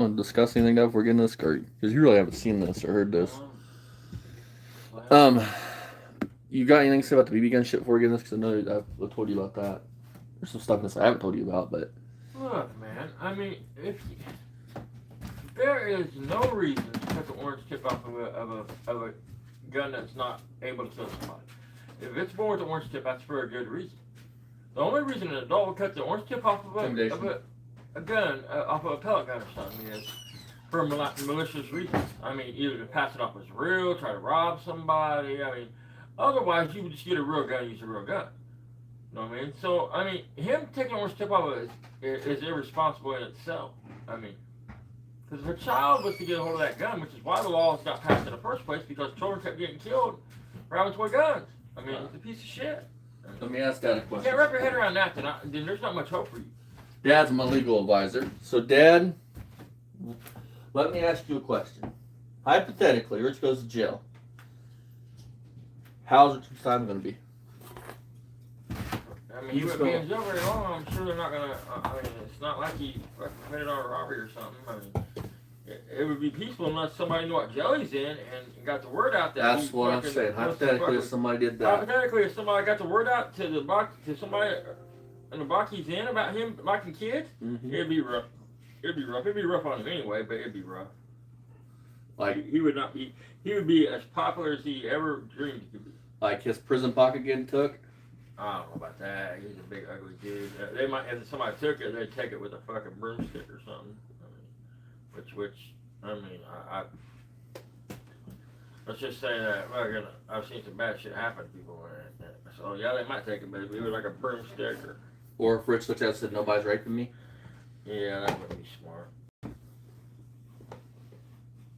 Want to discuss anything now before getting this, because you really haven't seen this or heard this. Um, you got anything to say about the BB gun shit before we get this? Because I know I've told you about that. There's some stuff in this I haven't told you about, but Look, man. I mean, there is no reason to cut the orange tip off of a gun that's not able to kill somebody. If it's born with the orange tip, that's for a good reason. The only reason an adult would cut the orange tip off of a gun, off of a pellet gun or something, is for malicious reasons. I mean, either to pass it off as real, try to rob somebody. I mean, otherwise you would just get a real gun and use a real gun. You know what I mean? So, I mean, him taking the orange tip off of it is irresponsible in itself. I mean, because if a child was to get a hold of that gun, which is why the laws got passed in the first place, because children kept getting killed for having toy guns. I mean, it's a piece of shit. let me ask Dad a You question. can't wrap your head around that, then there's not much hope for you. Dad's my legal advisor. So, Dad, let me ask you a question. Hypothetically, Rich goes to jail. How's Richard's time going to be? I mean, he wouldn't be in jail very long. I'm sure they're not gonna. I mean, it's not like he committed on a robbery or something. I mean, it would be peaceful unless somebody knew what jail he's in and got the word out that. That's what I'm saying. Hypothetically, if somebody did that. Hypothetically, if somebody got the word out to somebody in the block he's in about him liking kids, it'd be rough. It'd be rough. It'd be rough on him anyway, but it'd be rough. Like he would not be. He would be as popular as he ever dreamed he could be. Like his prison pocket getting took. I don't know about that. He's a big ugly dude. They might, if somebody took it, they'd take it with a fucking broomstick or something. I mean, I let's just say that. Well, I've seen some bad shit happen to people. So yeah, they might take it, but if it was like a broomstick or if Rich looked at it and said nobody's raping me. Yeah, that wouldn't be smart.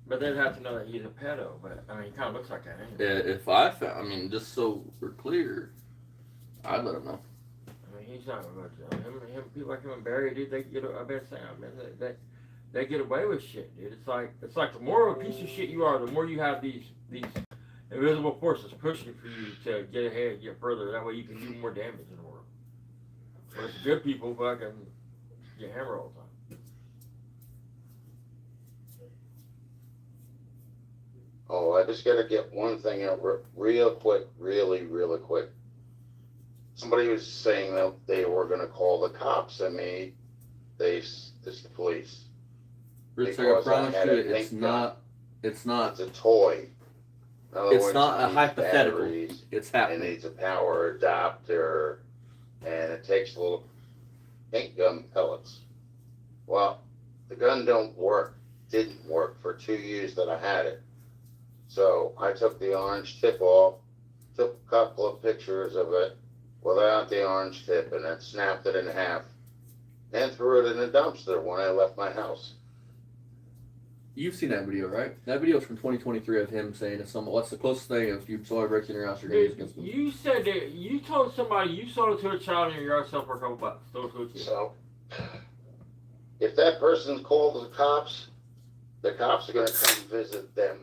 But they'd have to know that he's a pedo. But I mean, he kind of looks like that anyway. If I found, I mean, just so we're clear, I'd let him know. I mean, he's not going to him. People like him and Barry, dude, they get. I've been saying, they get away with shit, dude. It's like the more of a piece of shit you are, the more you have these invisible forces pushing for you to get ahead, get further. That way you can do more damage in the world. But it's good people fucking get hammered all the time. Oh, I just got to get one thing out real quick, really quick. Somebody was saying that they were going to call the cops on me. It's the police. Rich, I promise you, it's not. It's a toy. It's not a hypothetical. It's happening. It needs a power adapter, and it takes little paint gun pellets. Well, the gun didn't work for 2 years that I had it. So I took the orange tip off, took a couple of pictures of it without the orange tip, and then snapped it in half and threw it in a dumpster when I left my house. You've seen that video, right? That video is from 2023 of him saying if someone, what's the closest thing if you saw a break in your house, you're going to use against them. You said that you told somebody you sold it to a child in your yard sale for a couple bucks. Sold it to a kid. So, if that person calls the cops are going to come visit them.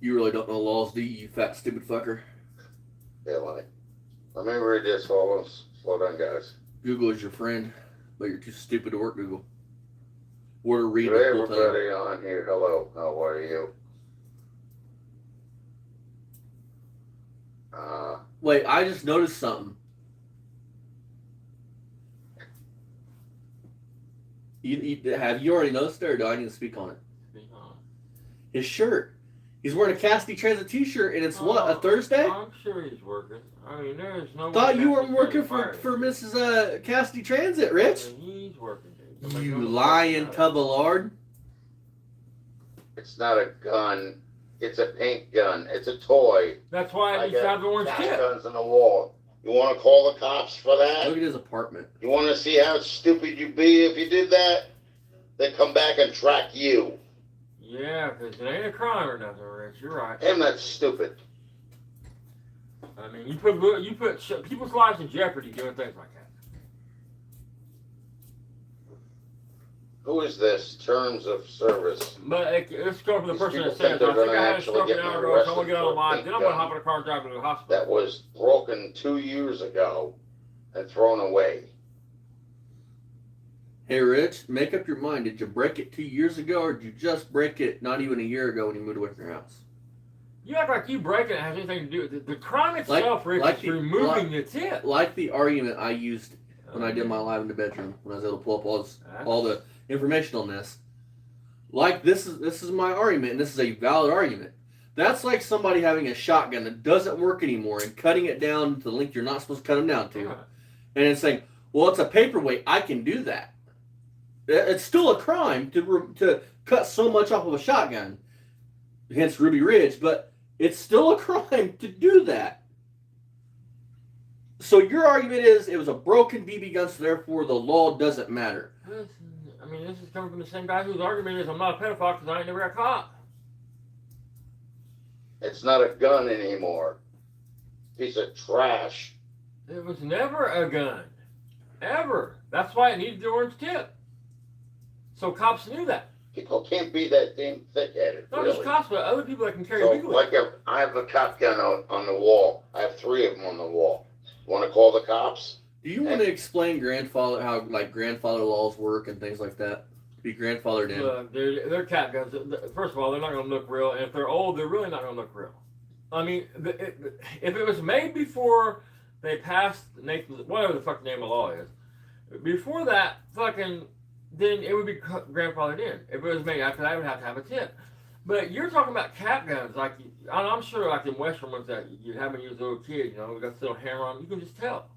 You really don't know laws, do you fat stupid fucker? Yeah, let me read this. Hold on. Slow down, guys. Google is your friend, but you're too stupid to work Google. Or to read Hey, the full everybody time. on here. Hello. How are you? Wait, I just noticed something. Have you already noticed it, or do I need to speak on it? His shirt. He's wearing a Cassidy Transit t-shirt, and it's what, a Thursday? I'm sure he's working. I mean, there's no. Thought you weren't working for Mrs. Cassidy Transit, Rich. I mean, he's working, dude. You lying tubbalard. It's not a gun. It's a paint gun. It's a toy. That's why he found the orange tip. Guns on the wall. You want to call the cops for that? Look at his apartment. You want to see how stupid you'd be if you did that? They come back and track you. Yeah, because it ain't a crime or nothing, Rich. You're right. I'm not stupid. I mean, you put people's lives in jeopardy doing things like that. Who is this? Terms of service. But let's go for the These person that people think says, they're I think gonna I had a actually stroke get an hour me ago, so I'm going to arrested get on the for a line. pink Then I'm going to gun hop in a car and drive to the hospital. That was broken 2 years ago and thrown away. Hey, Rich, make up your mind. Did you break it 2 years ago, or did you just break it not even a year ago when you moved away from your house? You act like you breaking it has anything to do with it. The crime itself, Rich, is removing the tip. Like the argument I used when I did my live in the bedroom, when I was able to pull up all the information on this. Like, this is my argument, and this is a valid argument. That's like somebody having a shotgun that doesn't work anymore and cutting it down to the length you're not supposed to cut them down to. And it's saying, well, it's a paperweight. I can do that. It's still a crime to cut so much off of a shotgun, hence Ruby Ridge, but it's still a crime to do that. So your argument is it was a broken BB gun, so therefore the law doesn't matter. I mean, this is coming from the same guy whose argument is I'm not a pedophile because I ain't never got caught. It's not a gun anymore. Piece of trash. It was never a gun. Ever. That's why it needed the orange tip. So cops knew that. People can't be that damn thick-headed. Not really. just cops, but other people that can carry So, legally. like, I have a cop gun on the wall. I have 3 of them on the wall. Want to call the cops? Do you want to explain how grandfather laws work and things like that? To be grandfathered in. Look, they're cat guns. First of all, they're not going to look real, and if they're old, they're really not going to look real. I mean, if it was made before they passed Nathan's, whatever the fuck the name of the law is, before that, then it would be grandfathered in. If it was made after that, it would have to have a tip. But you're talking about cap guns, like I'm sure, like in Western ones that you haven't used as a little kid, we got this little hammer on them. You can just tell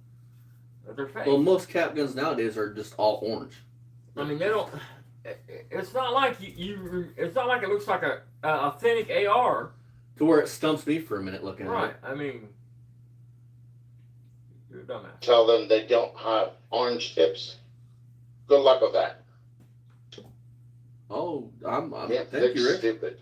that they're fake. Well, most cap guns nowadays are just all orange. I mean, they don't. It's not like it's not like it looks like a authentic AR. To where it stumps me for a minute looking at it. Right. I mean, you're a dumbass. Tell them they don't have orange tips. Good luck with that. Oh, Yeah, thank you, Rick. Stupid.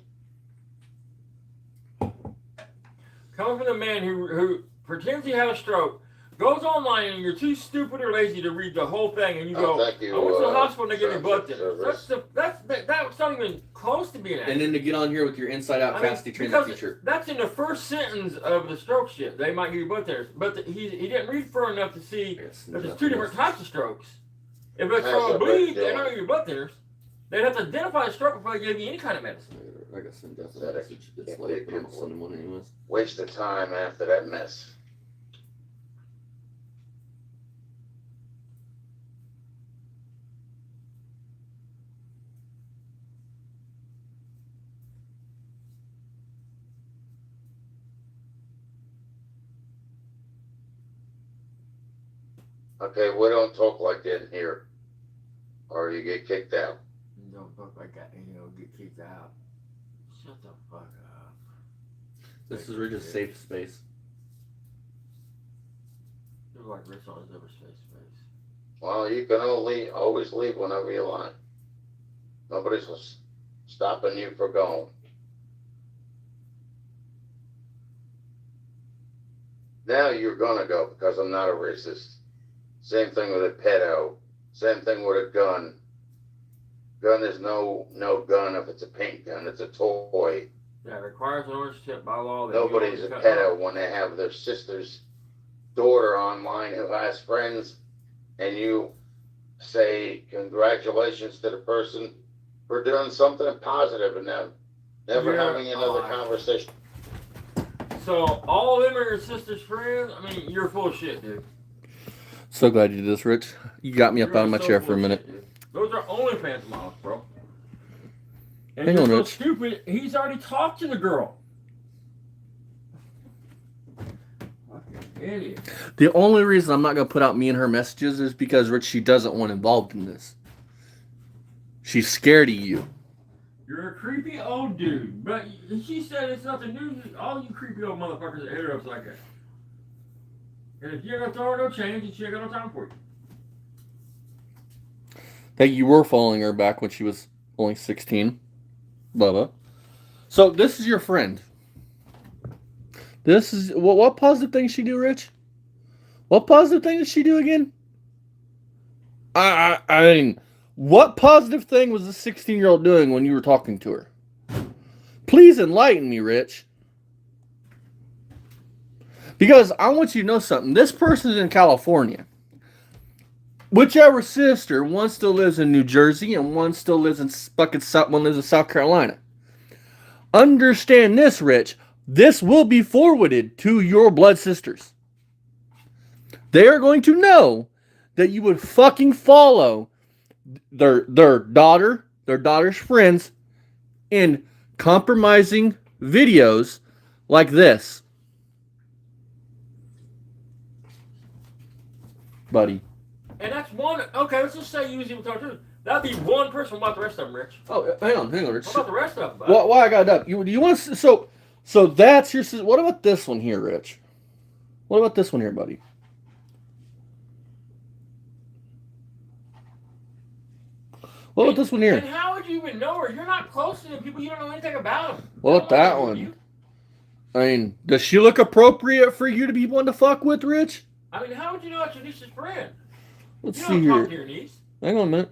Coming from the man who pretends he had a stroke, goes online and you're too stupid or lazy to read the whole thing, and you go, Thank you, I went to the hospital and they gave me blood service. thinners. That's not even close to being accurate. And then to get on here with your inside out capacity training because t-shirt. That's in the first sentence of the stroke shit. They might give you blood thinners. But he didn't read far enough to see that there's 2 different types of strokes. If it's from a bleed, they're not going to give you blood thinners. They'd have to identify a stroke before they give you any kind of medicine. I got some death message. It's late, but I'm sending one anyways. Waste of time after that mess. Okay, we don't talk like that in here, or you get kicked out. Don't talk like that and you'll get kicked out. Shut the fuck up. This is really just safe space. You're like Rich on his ever safe space. Well, you can always leave whenever you want. Nobody's stopping you from going. Now you're gonna go because I'm not a racist. Same thing with a pedo. Same thing with a gun. Gun is no gun if it's a paint gun. It's a toy. Yeah, it requires an orange tip by law. Nobody's a pedo when they have their sister's daughter online who has friends, and you say congratulations to the person for doing something positive and them never having another conversation. So all of them are your sister's friends? I mean, you're full of shit, dude. So glad you did this, Rich. You got me up out of my chair for a minute. Those are OnlyFans models, bro. And Hang you're on, so Rich. stupid, he's already talked to the girl. Fucking idiot. The only reason I'm not going to put out me and her messages is because, Rich, she doesn't want involved in this. She's scared of you. You're a creepy old dude. But she said it's nothing new. All you creepy old motherfuckers are hit ups like that. And if you ain't gonna throw her no change, then she ain't got no time for you. That you were following her back when she was only 16. Bubba. So this is your friend. This is what positive thing did she do, Rich? What positive thing did she do again? I mean, what positive thing was the 16-year-old doing when you were talking to her? Please enlighten me, Rich. Because I want you to know something. This person is in California. whichever sister, one still lives in New Jersey and one still lives in one lives in South Carolina. Understand this, Rich. This will be forwarded to your blood sisters. They are going to know that you would fucking follow their daughter's friends in compromising videos like this. Buddy. And that's one. Okay, let's just say using with that'd be one person. What about the rest of them, Rich? Oh, hang on, Rich. What about the rest of them? Why I got it up? Do you want to? So that's your. What about this one here, Rich? What about this one here, buddy? What about this one here? And how would you even know her? You're not close to the people. You don't know anything about them. What about that one? I mean, does she look appropriate for you to be one to fuck with, Rich? I mean, how would you know that's your niece's friend? Let's you see don't here. talk to your niece. Hang on a minute.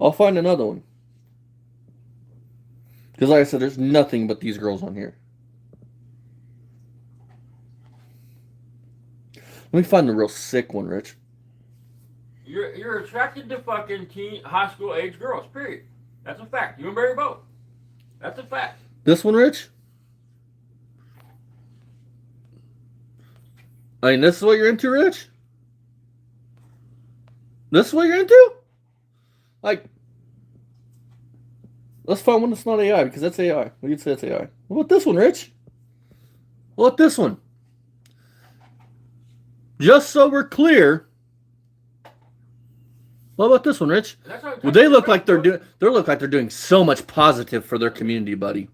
I'll find another one. Because like I said, there's nothing but these girls on here. Let me find the real sick one, Rich. You're attracted to fucking high school age girls, period. That's a fact. You and Barry both. That's a fact. This one, Rich? I mean, this is what you're into, Rich? This is what you're into? Like, let's find one that's not AI, because that's AI. We could say that's AI. What about this one, Rich? What about this one? Just so we're clear. What about this one, Rich? Well, they look like they're doing. They look like they're doing so much positive for their community, buddy.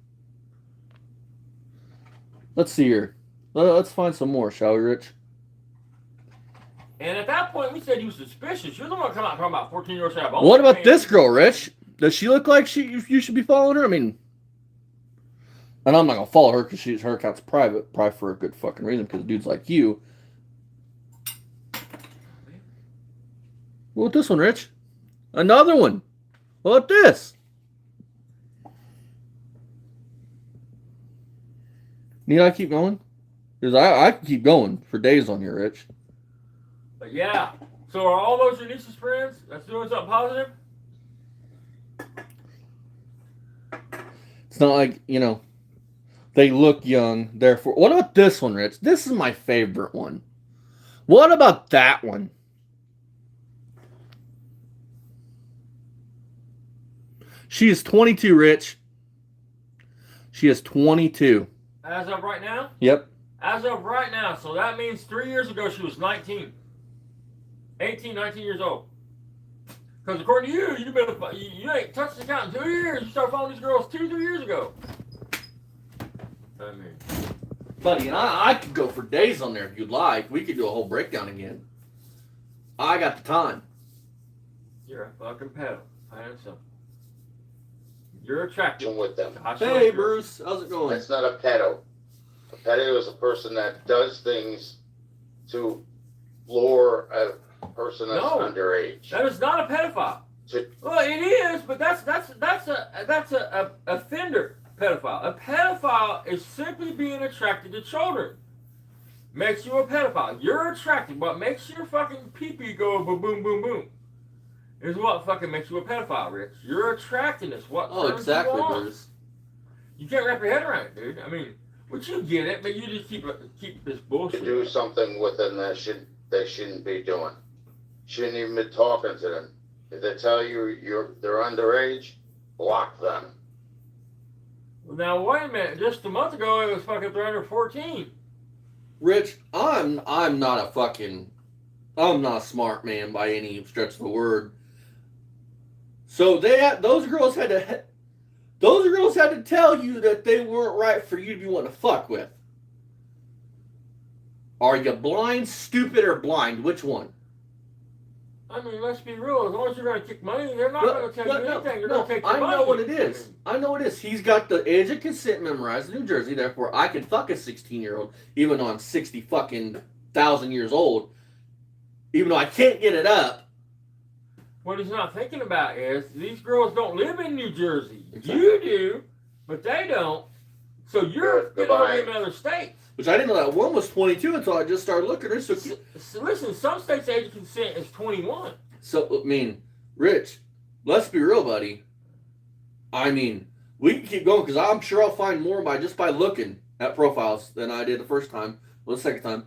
Let's see here. Let's find some more, shall we, Rich? And at that point, we said you were suspicious. You're the one coming out talking about 14-year-olds. What about this girl, Rich? Does she look like you should be following her? I mean, and I'm not gonna follow her because her account's private, probably for a good fucking reason. Because dudes like you. What about this one, Rich? Another one. What about this? Need I keep going? Because I can keep going for days on here, Rich. But yeah. So are all those your niece's friends that's doing something positive? It's not like, they look young, therefore. What about this one, Rich? This is my favorite one. What about that one? She is 22, Rich. She is 22. As of right now? Yep. As of right now. So that means 3 years ago she was 19. 18, 19 years old. Because according to you ain't touched the account in 2 years. You started following these girls 2-3 years ago. I mean. Buddy, and I could go for days on there if you'd like. We could do a whole breakdown again. I got the time. You're a fucking pedo. I am so. You're attracted with them. Hey, Bruce. How's it going? That's not a pedo. A pedo is a person that does things to lure a person that's underage. That is not a pedophile. Well, it is, but that's a offender pedophile. A pedophile is simply being attracted to children. Makes you a pedophile. You're attracted. What makes your fucking pee-pee go boom, boom, boom, boom is what fucking makes you a pedophile, Rich. Your attractiveness. What exactly, you on. Bruce. You can't wrap your head around it, dude. I mean, but you get it, but you just keep this bullshit. To do something with them that they shouldn't be doing. Shouldn't even be talking to them. If they tell you they're underage, block them. Well, now wait a minute. Just a month ago, it was fucking they're under 14. Rich, I'm not a smart man by any stretch of the word. So those girls had to tell you that they weren't right for you to be wanting to fuck with. Are you blind, stupid, or blind? Which one? I mean, let's be real. As long as you're going to kick money, they're not going to tell you anything. They're going to take your money. I know what it is. I know what it is. He's got the age of consent memorized in New Jersey. Therefore, I can fuck a 16-year-old, even though I'm 60 fucking thousand years old. Even though I can't get it up. What he's not thinking about is these girls don't live in New Jersey. Exactly. You do, but they don't. So you're getting over in other states. Which I didn't know that one was 22 until I just started looking. So listen, some states' age of consent is 21. So, I mean, Rich, let's be real, buddy. I mean, we can keep going because I'm sure I'll find more by looking at profiles than I did the first time or the second time.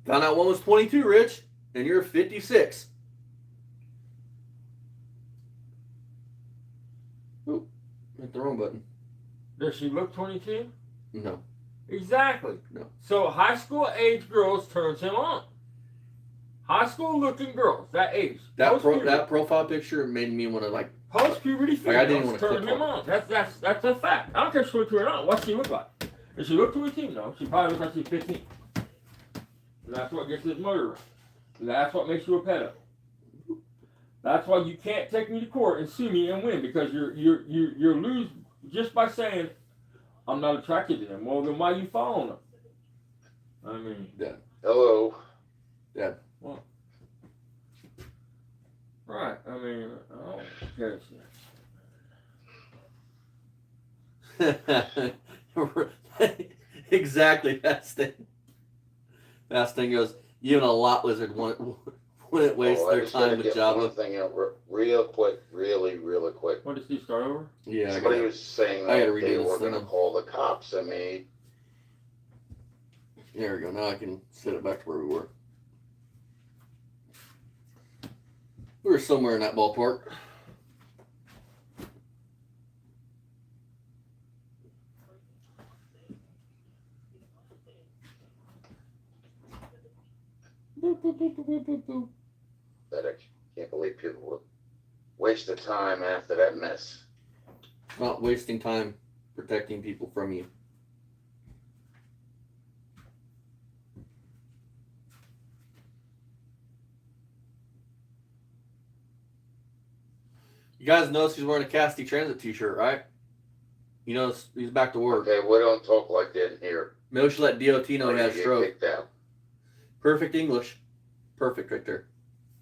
Found out one was 22, Rich, and you're 56. Oop, hit the wrong button. Does she look 22? No. Exactly. No. So high school age girls turns him on. High school looking girls, that age. That profile picture made me want to like. Post puberty I didn't want females to turn him on. That's a fact. I don't care if she's 22 or not. What's she look like? Does she look 22? No. She probably looks like she's 15. And that's what gets this murderer. That's what makes you a pedo. That's why you can't take me to court and sue me and win, because you're lose just by saying I'm not attracted to them. Well, then why you following them? I mean, Dad. Hello. Dad. Well, right. I mean, I don't care. Exactly. That thing goes. Even a lot lizard wouldn't waste their time with Java. One thing out real quick, really quick. What, did Steve start over? Yeah. Somebody was saying that they were going to call the cops. I mean, there we go. Now I can set it back to where we were. We were somewhere in that ballpark. that I can't believe people would waste the time after that mess. Not wasting time protecting people from you. You guys notice he's wearing a Casty Transit t-shirt, right? You know he's back to work. Okay, we don't talk like that in here. Maybe we should let DOT know he has stroke. Kicked out. Perfect English. Perfect right there.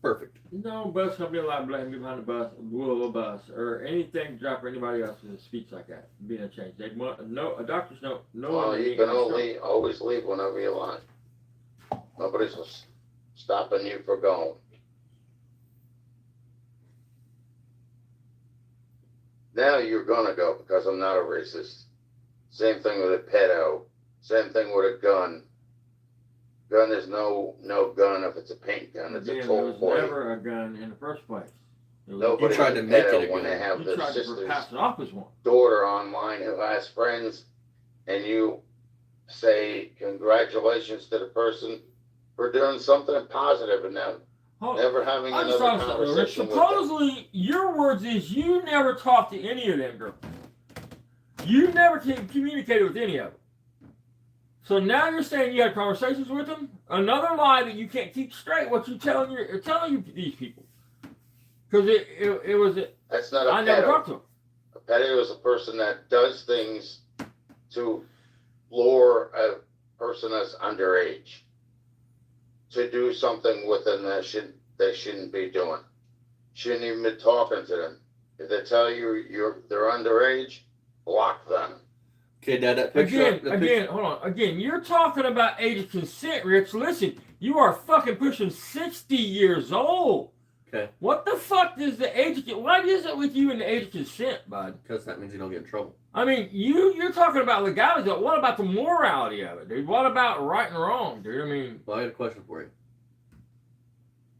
Perfect. No bus company allowed to let him get behind the bus, wheel a bus, or anything to drop anybody else in a speech like that. Being a change. They want a doctor's note. No. Well, you can always leave whenever you like. Nobody's stopping you for going. Now you're gonna go because I'm not a racist. Same thing with a pedo. Same thing with a gun. Gun is no gun if it's a paint gun. It's a toll point. There was never a gun in the first place. Nobody tried to make it a when gun. they have their tried sister's to pass it off as one. daughter online who has friends, and you say congratulations to the person for doing something positive and them never having another conversation with them. Supposedly, your words is you never talked to any of them girls. You never communicated with any of them. So now you're saying you had conversations with them? Another lie that you can't keep straight. What you telling these people? Because it was. That's not a pedo. I never talked to them. A pedo is a person that does things to lure a person that's underage to do something with them that they shouldn't be doing. Shouldn't even be talking to them. If they tell you they're underage, block them. Okay, Dad, that picture. Again, hold on. Again, you're talking about age of consent, Rich. Listen, you are fucking pushing 60 years old. Okay. What the fuck is the age of consent? What is it with you and the age of consent, bud? Because that means you don't get in trouble. I mean, you're talking about legality, but what about the morality of it, dude? What about right and wrong, dude? I mean... Well, I got a question for you.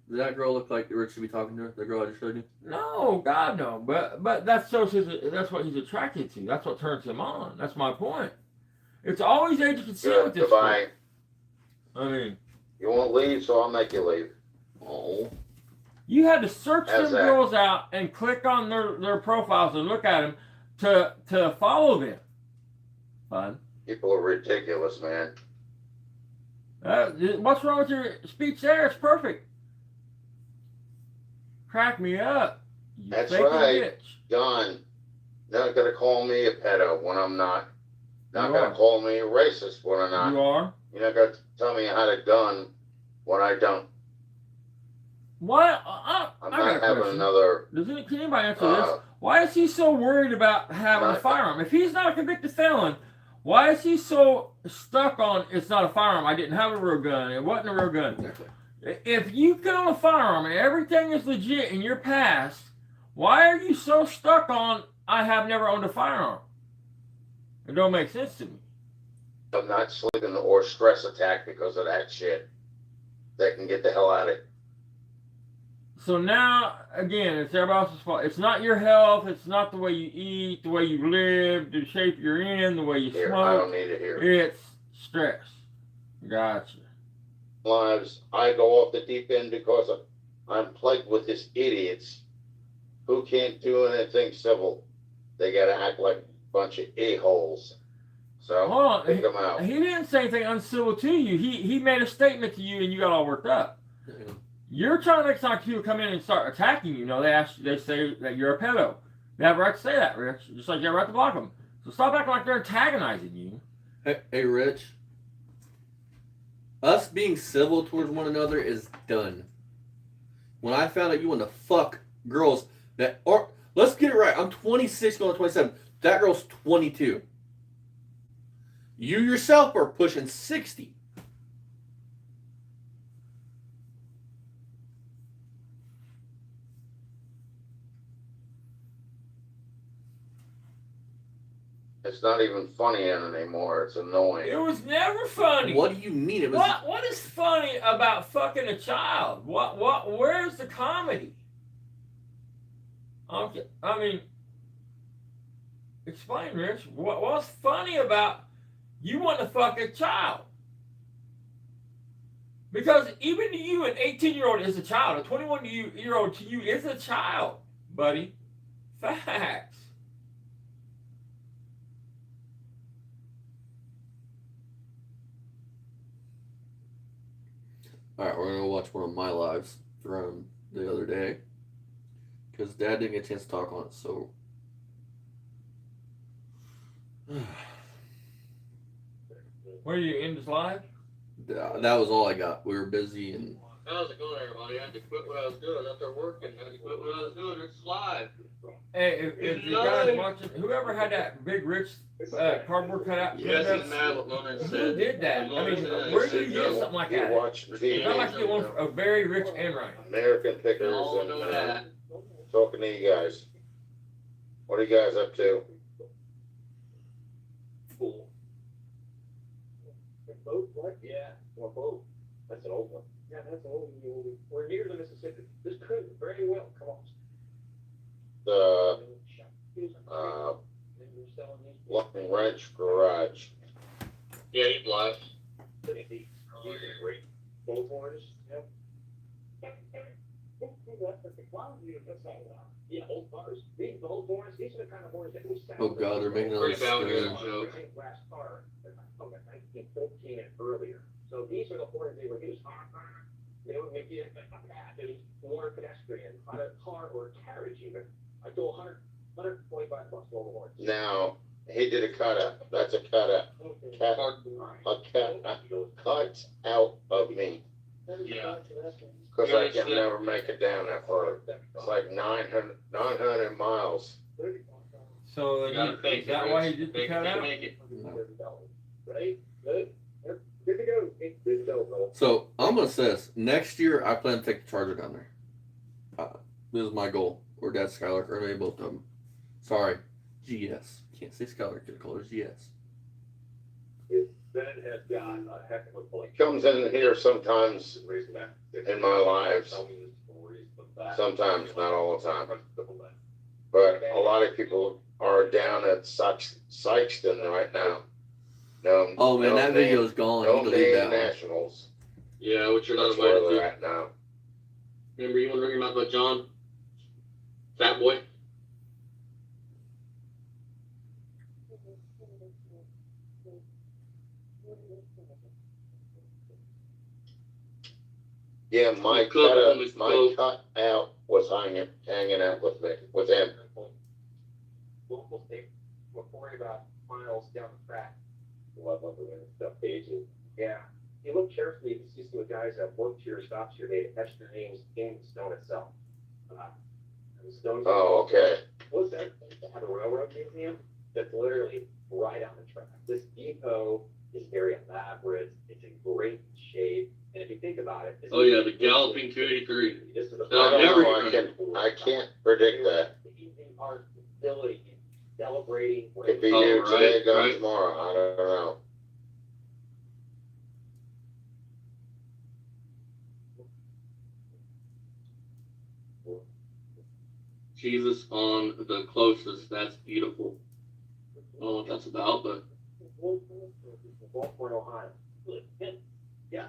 Does that girl look like Rich should be talking to her? The girl I just showed you? No, God, no. But that's what he's attracted to. That's what turns him on. That's my point. It's always age of consent with this Goodbye. shit. I mean... You won't leave, so I'll make you leave. Oh. You had to search them girls out and click on their profiles and look at them to follow them. Fun. People are ridiculous, man. What's wrong with your speech there? It's perfect. Crack me up. You That's fake right. Bitch. John, not gonna call me a pedo when I'm not. Not gonna call me a racist when I'm not. You are? You're not gonna tell me how to gun when I don't. Why? I'm not having another. Can anybody answer this? Why is he so worried about having a firearm? If he's not a convicted felon, Why is he so stuck on it's not a firearm? I didn't have a real gun. It wasn't a real gun. Exactly. If you can own a firearm and everything is legit in your past, why are you so stuck on I have never owned a firearm? It don't make sense to me. I'm not sleeping or stress attack because of that shit. They can get the hell out of it. So now, again, it's everybody else's fault. It's not your health. It's not the way you eat, the way you live, the shape you're in, the way you Here, I smoke. don't need it here. It's stress. Gotcha. Lives, I go off the deep end because I'm plagued with these idiots who can't do anything civil. They gotta act like a bunch of a-holes. So, Hold on. pick them out. He didn't say anything uncivil to you. He made a statement to you and you got all worked up. Yeah. You're trying to make some people come in and start attacking you. They say that you're a pedo. They have a right to say that, Rich. Just like you have a right to block them. So stop acting like they're antagonizing you. Hey, Rich. Us being civil towards one another is done. When I found out you want to fuck girls that are, let's get it right. I'm 26 going to 27. That girl's 22. You yourself are pushing 60. It's not even funny anymore. It's annoying. It was never funny. What do you mean? It was. What is funny about fucking a child? Where's the comedy? Okay, I mean, explain, Rich. What's funny about you want to fuck a child? Because even to you, an 18-year-old is a child. A 21-year-old to you is a child, buddy. Facts. Alright, we're going to watch one of my lives from the other day. Because Dad didn't get a chance to talk on it, so. Where you in this live? That was all I got. We were busy and. How's it going, everybody? I had to quit what I was doing. After working, I had to quit what I was doing. It's live. Hey, if you guys watching, whoever had that big Rich cardboard cutout, Yes, who he's mad what Lauren said. did that? I mean, where do you get something like You that? watch TV, I'd like to get one for a very rich and right. American Pickers, All and know that. talking to you guys. What are you guys up to? Cool. Boat, what? Yeah, more boat. That's an old one. Yeah, that's an old one. We're near the Mississippi. This could very well come off. The Long Ranch Garage. Yeah, he's live. Great. Bullhorns. Yep. Yeah, old cars. These old horns, these are the kind of horns that we sound. Oh God, they're making another Pretty valuable screen. joke. Last car, from 1914 and earlier. So these are the horns they would use. They would make you more pedestrian on a car or a carriage even. I go 125 bucks for the horns. Now, he did a cutout. That's a cutout. Cut out of me. Yeah. Because I can never make it down that far. It's like 900 miles. So You gotta is fake it, that Rich. why he did the Fake it, cutout? make it. Right? Good. Yep. Good to go. Good to go, bro. So I'm gonna say this. Next year, I plan to take the Charger down there. This is my goal. Or Dad Skylark, or maybe both of them. Sorry, GS. Can't say Skylark. Get colors GS. Ben has got a heck of a point. Comes in here sometimes in my lives. Sometimes, not all the time. But a lot of people are down at Sykeston right now. No, Oh man, no that name- video's gone. No You delete name that one. nationals. Yeah, which you're not That's where invited they're to. at now. Remember, you want to ring him out about John? Fat boy? Yeah, my cut out was hanging out with him. Local state, we're worried about miles down the track. Love the stuff pages. Yeah. You look carefully, you see some guys that worked here, stops here, they etched their names in the stone itself. And the stone. Oh, okay. What's that? They have a railroad museum that's literally right on the track. This depot is very elaborate. It's in great shape. And if you think about it, Oh yeah, the galloping 283. This is a That'll I don't never know, get I can't predict that. The evening art facility celebrating. Could be Oh, here right, today, gone right. tomorrow. I don't know. Jesus on the closest. That's beautiful. I don't know what that's about, but Baltimore, Ohio. Yeah.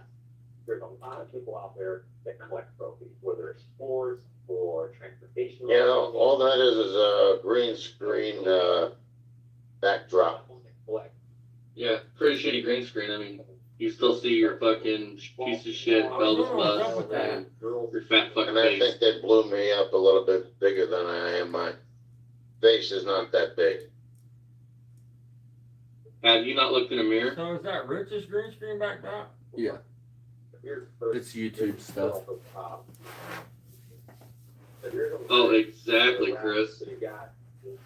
There's a lot of people out there that collect trophies, whether it's sports or transportation. Yeah, all that is a green screen backdrop. Collect. yeah, pretty shitty green screen. I mean, you still see your fucking piece of shit Elvis bus and your fat fucking And I face. think they blew me up a little bit bigger than I am. My face is not that big. Have you not looked in a mirror? So is that Rich's green screen back there? Yeah, it's YouTube stuff. Oh, exactly, Chris.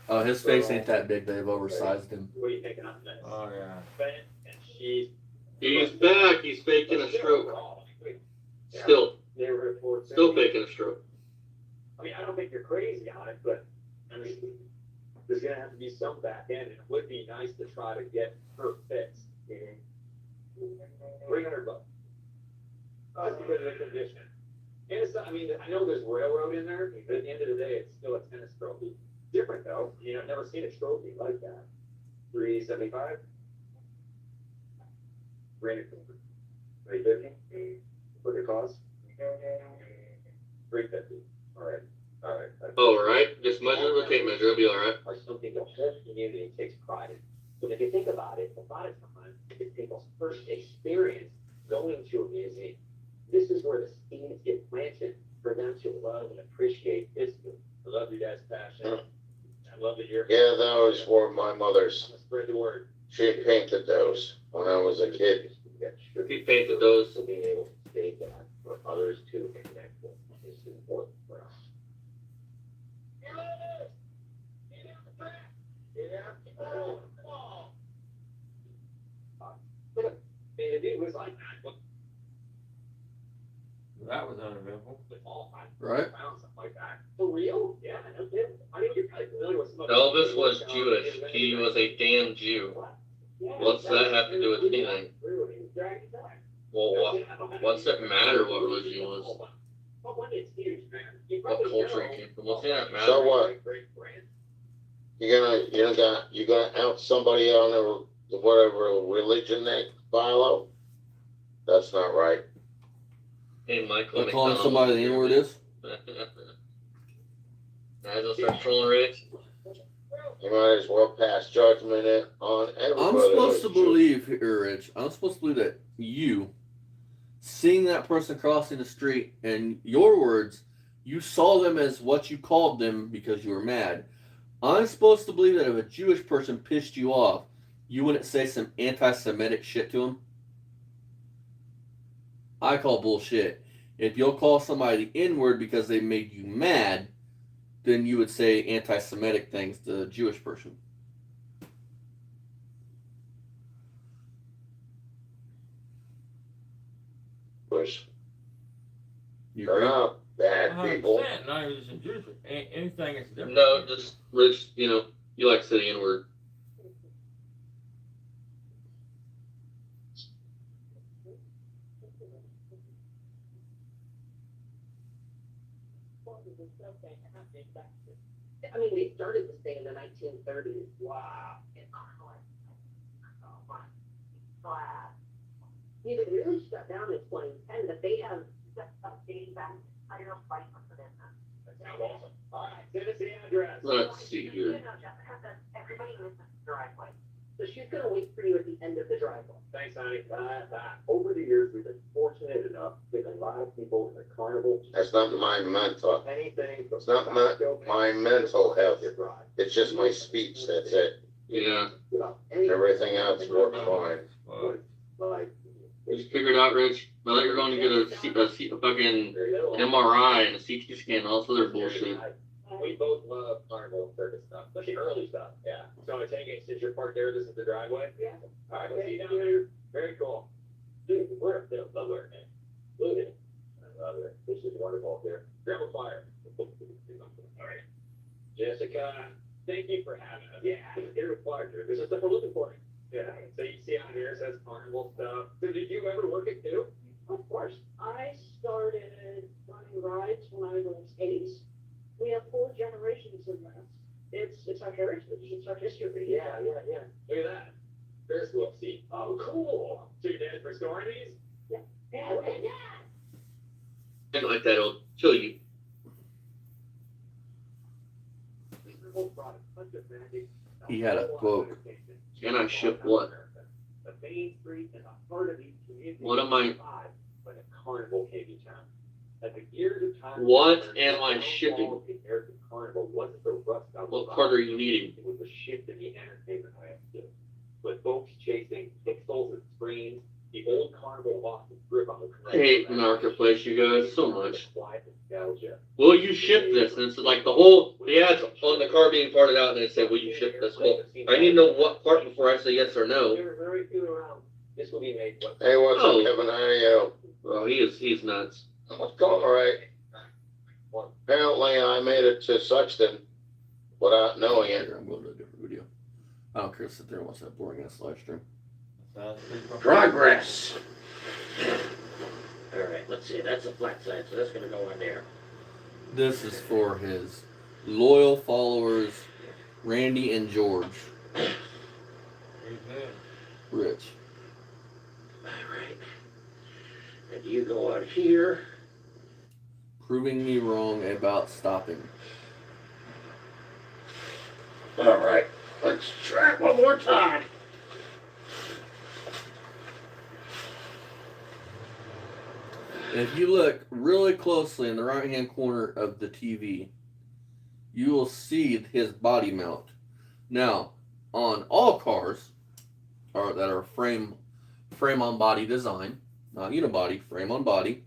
Oh, his face ain't that big. They've oversized him. What are you thinking on this? Oh yeah. And she's He's back. He's faking a stroke. Still faking a stroke. I mean, I don't think you're crazy on it, but I mean, there's gonna have to be some back end, and it would be nice to try to get her fixed. $300. Just because of the condition. And it's not, I mean, I know there's railroad in there, but at the end of the day, it's still a tennis trophy. Different though, I've never seen a trophy like that. $375. $350. What it cost? $350. All right. Oh, right. Just measure the tape measure. It'll be all right. Are something the whole community takes pride in. But if you think about it, a lot of times it's people's first experience going to a museum. This is where the seeds get planted for them to love and appreciate history. I love your dad's passion. I love that you're. Yeah, those were my mother's. Spread the word. She painted those when I was a kid. He painted those. So being able to state that for others to connect with is important for us. The dude was like, That was uneventful. Right? Found something like that. For real? Yeah, no kidding. I mean, you're probably familiar with some of Elvis was Jewish. He was a damn Jew. What's that have to do with anything? Well, what's it matter what religion he was? What culture he came from? What's that matter? So what? You gonna out somebody on the whatever religion they follow? That's not right. Hey, Michael. They're calling somebody the N-word is? Now he'll start trolling Rich. You might as well pass judgment on everybody. I'm supposed to believe here, Rich. I'm supposed to believe that you, seeing that person crossing the street, and your words, you saw them as what you called them because you were mad. I'm supposed to believe that if a Jewish person pissed you off, you wouldn't say some anti-Semitic shit to him. I call bullshit. If you'll call somebody the N-word because they made you mad, then you would say anti-Semitic things to a Jewish person. Bush. You They're agree? not bad people. 100%. Not even just in Jewish. Anything is different. No, just Rich. You like to say the N-word. I mean, they started this thing in the 1930s. Wow. They really shut down in 2010, but they have dating back entire fight for business. That sounds awesome. All right, send us the address. Let's see here. Everybody misses the driveway. So she's going to wait for you at the end of the driveway. Thanks, honey. Over the years, we've been fortunate enough to get a lot of people in the carnival. That's not my mental. Anything. It's not my mental health. It's just my speech. That's it. Yeah. Everything else works fine. Like, Just figured out, Rich. Now that you're going to get a fucking MRI and a CT scan and all this other bullshit. We both love carnival circus stuff, especially early stuff. Yeah. So I take it since you're parked there, this is the driveway? Yeah. All right, we'll see you down there. Very cool. Dude, we're up there. Love it, man. Look at it. I love it. This is wonderful up there. Grab a fire. All right. Jessica, thank you for having us. Yeah, it's a pleasure. This is stuff we're looking for. Yeah. So you see on here it says carnival stuff. So did you ever work it too? Of course, I started running rides when I was 8. We have 4 generations in this. It's our heritage, it's our history. Yeah. Look at that. Ferris wheel seat. Oh, cool. So your dad's restoring these? Yeah. Something like that, it'll kill you. He had a quote. Can I ship what? The main street in the heart of the community. What am I? Like a carnival came to town. At the years of time. What am I shipping? The American carnival wasn't the rust out. What part are you needing? It was the shift in the entertainment landscape. With folks chasing pixels and screens, the old carnival lost its grip on the. I hate Marketplace, you guys, so much. Nostalgia. Will you ship this? And it's like the ads on the car being parted out, and they say, will you ship this? Well, I need to know what part before I say yes or no. There are very few around. This will be made. Hey, what's Oh. up, Kevin? How are you? Well, he's nuts. What's going all right? Apparently, I made it to Sexton without knowing it. Here, I'm going to a different video. I don't care to sit there and watch that boring ass live stream. Progress. All right, let's see. That's a flat side, so that's going to go on there. This is for his loyal followers, Randy and George. Rich. All right. And you go out here. Proving me wrong about stopping. All right. Let's try it one more time. If you look really closely in the right hand corner of the TV, you will see his body mount. Now, on all cars that are frame on body design, not unibody, frame on body,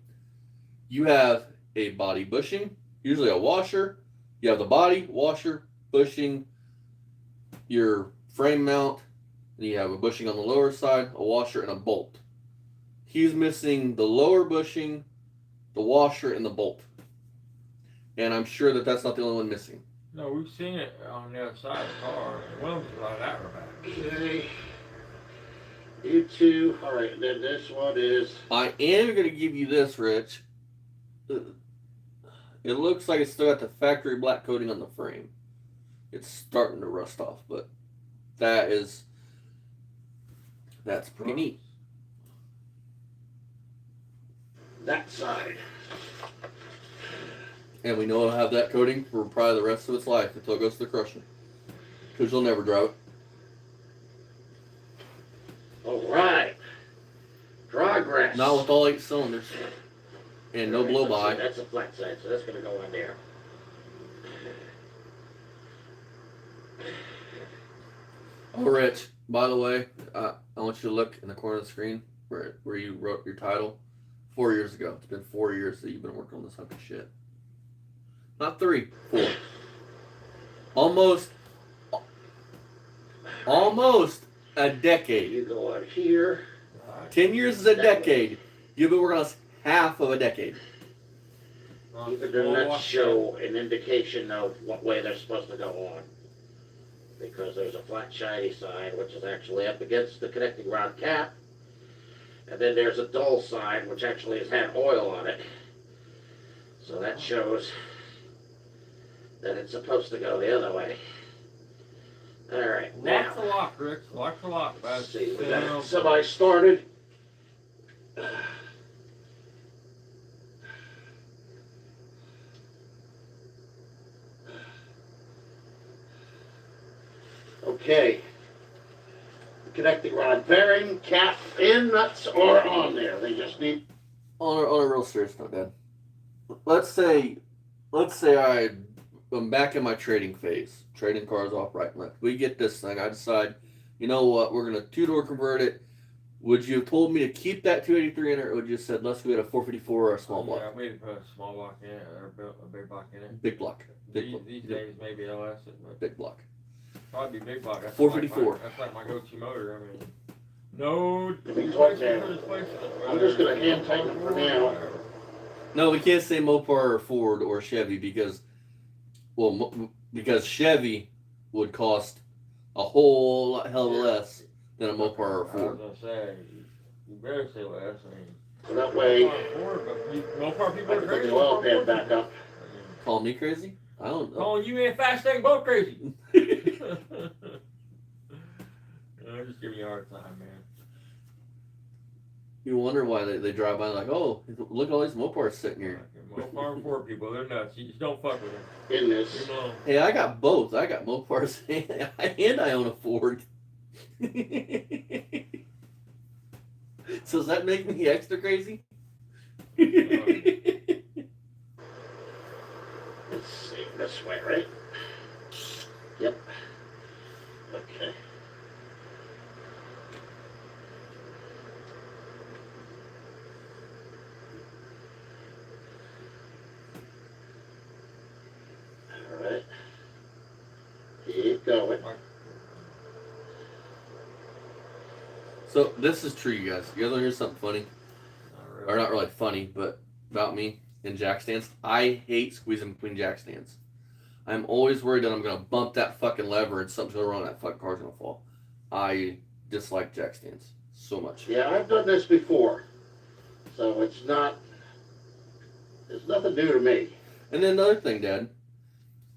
you have a body bushing, usually a washer. You have the body, washer, bushing, your frame mount, and you have a bushing on the lower side, a washer, and a bolt. He's missing the lower bushing, the washer, and the bolt. And I'm sure that that's not the only one missing. No, we've seen it on the other side of the car. Williams is like that back. Okay. You two. All right, and then this one is. I am going to give you this, Rich. It looks like it's still got the factory black coating on the frame. It's starting to rust off, but that's pretty neat. That side. And we know it'll have that coating for probably the rest of its life until it goes to the crusher. Because you'll never drive it. All right. Progress. Not with all 8 cylinders. And no All right, blow let's by. see, that's a flat side, so that's going to go on there. Oh, Rich, by the way, I want you to look in the corner of the screen where you wrote your title 4 years ago. It's been 4 years that you've been working on this hunk of shit. Not 3, 4. Almost a decade. You go out here. 10 years is a decade. You've been working on this half of a decade. Even then, let's show an indication of what way they're supposed to go on. Because there's a flat shiny side, which is actually up against the connecting rod cap. And then there's a dull side, which actually has had oil on it. So that shows that it's supposed to go the other way. All right, now. Lock the lock, Rick. Lock the lock, bud. Let's see, we got somebody started. Okay. Connecting rod bearing, cap, in, nuts, or on there. They just need. On a real serious note, Dad. Let's say I'm back in my trading phase. Trading cars off right and left. We get this thing. I decide, you know what? We're going to 2-door convert it. would you have told me to keep that 283 in it, or would you have said let's go get a 454 or a small block? Yeah, maybe put a small block in it or a big block in it. Big block. These days, maybe LS it, but Big block. probably big block. That's 454. That's like my go-to motor. I mean, no. I'm just gonna hand tighten it for now. No, we can't say Mopar or Ford or Chevy because, well, because Chevy would cost a whole lot hell of less than a Mopar or a I Ford. was gonna say, you better say less. I mean, So that way, Mopar people I are can put crazy. the oil pan back up. Call me crazy? I don't know. Calling you and Fast Thing both crazy. I'm just giving you a hard time, man. You wonder why they drive by like, oh, look at all these Mopars sitting here. Mopar and Ford people, they're nuts. You just don't fuck with them. In this. You know. Hey, I got both. I got Mopars and I own a Ford. So does that make me extra crazy? Let's see, this way, right? Yep. Okay. All right. Keep going. So this is true, you guys. You guys want to hear something funny? Or not really funny, but about me in jack stands. I hate squeezing between jack stands. I'm always worried that I'm going to bump that fucking lever and something's going to run and that fucking car's going to fall. I dislike jack stands so much. Yeah, I've done this before. So it's nothing new to me. And then another thing, Dad.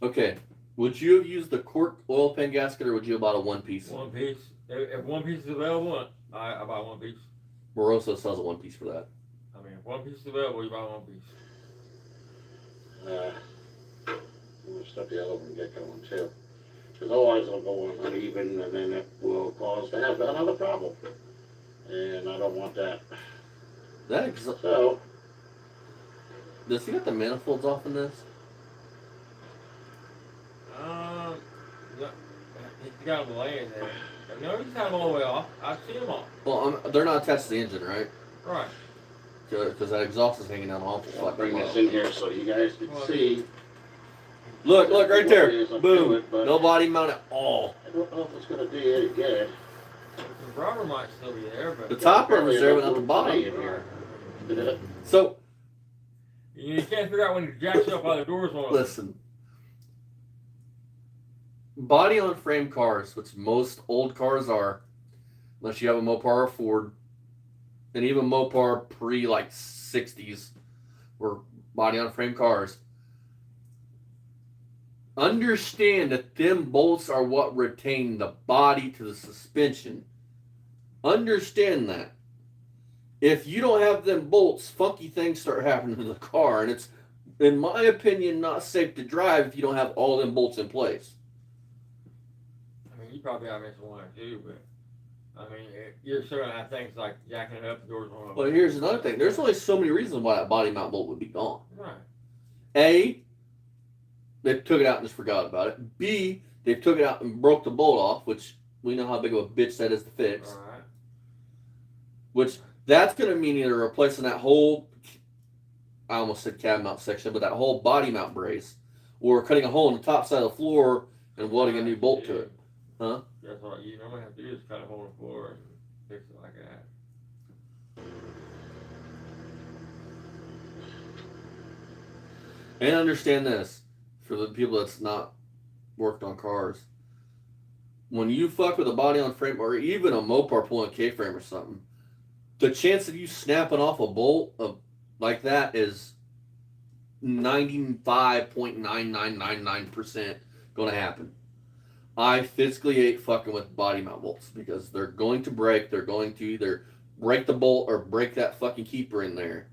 Okay, would you have used the cork oil pan gasket or would you have bought a one piece? One piece. If one piece is available, I buy one piece. Moroso sells a one piece for that. I mean, if one piece is available, you buy one piece. I'm going to start the other one and get going too. Because otherwise it'll go on uneven and then it will cause to have another problem. And I don't want that. So, does he got the manifolds off in this? Yeah, he's got them laying there. No, he's got them all the way off. I've seen them all. Well, they're not attached to the engine, right? Right. Because that exhaust is hanging down off. I'll bring this in here so you guys can see. Look right there. Boom. It, no body mount at all. I don't know if it's going to do any good. The rubber might still be there, but The top rubber's there, but not the bottom. In here. So, you can't figure out when you jack up by the doors on. Listen. Body on frame cars, which most old cars are, unless you have a Mopar or Ford, and even Mopar pre like 60s were body on frame cars. Understand that them bolts are what retain the body to the suspension. Understand that. If you don't have them bolts, funky things start happening to the car, and it's, in my opinion, not safe to drive if you don't have all them bolts in place. I mean, you probably have this one too, but I mean, you're still gonna have things like jacking it up, the doors on. Well, here's another thing. There's only so many reasons why that body mount bolt would be gone. Right. A, they took it out and just forgot about it. B, they took it out and broke the bolt off, which we know how big of a bitch that is to fix. All right. Which that's going to mean either replacing that whole, I almost said cab mount section, but that whole body mount brace, or cutting a hole in the top side of the floor and welding a new bolt to it. Huh? That's what you normally have to do is cut a hole in the floor and fix it like that. And understand this, for the people that's not worked on cars, when you fuck with a body on frame or even a Mopar pulling a K-frame or something, the chance of you snapping off a bolt like that is 95.9999% going to happen. I physically hate fucking with body mount bolts because they're going to break. They're going to either break the bolt or break that fucking keeper in there.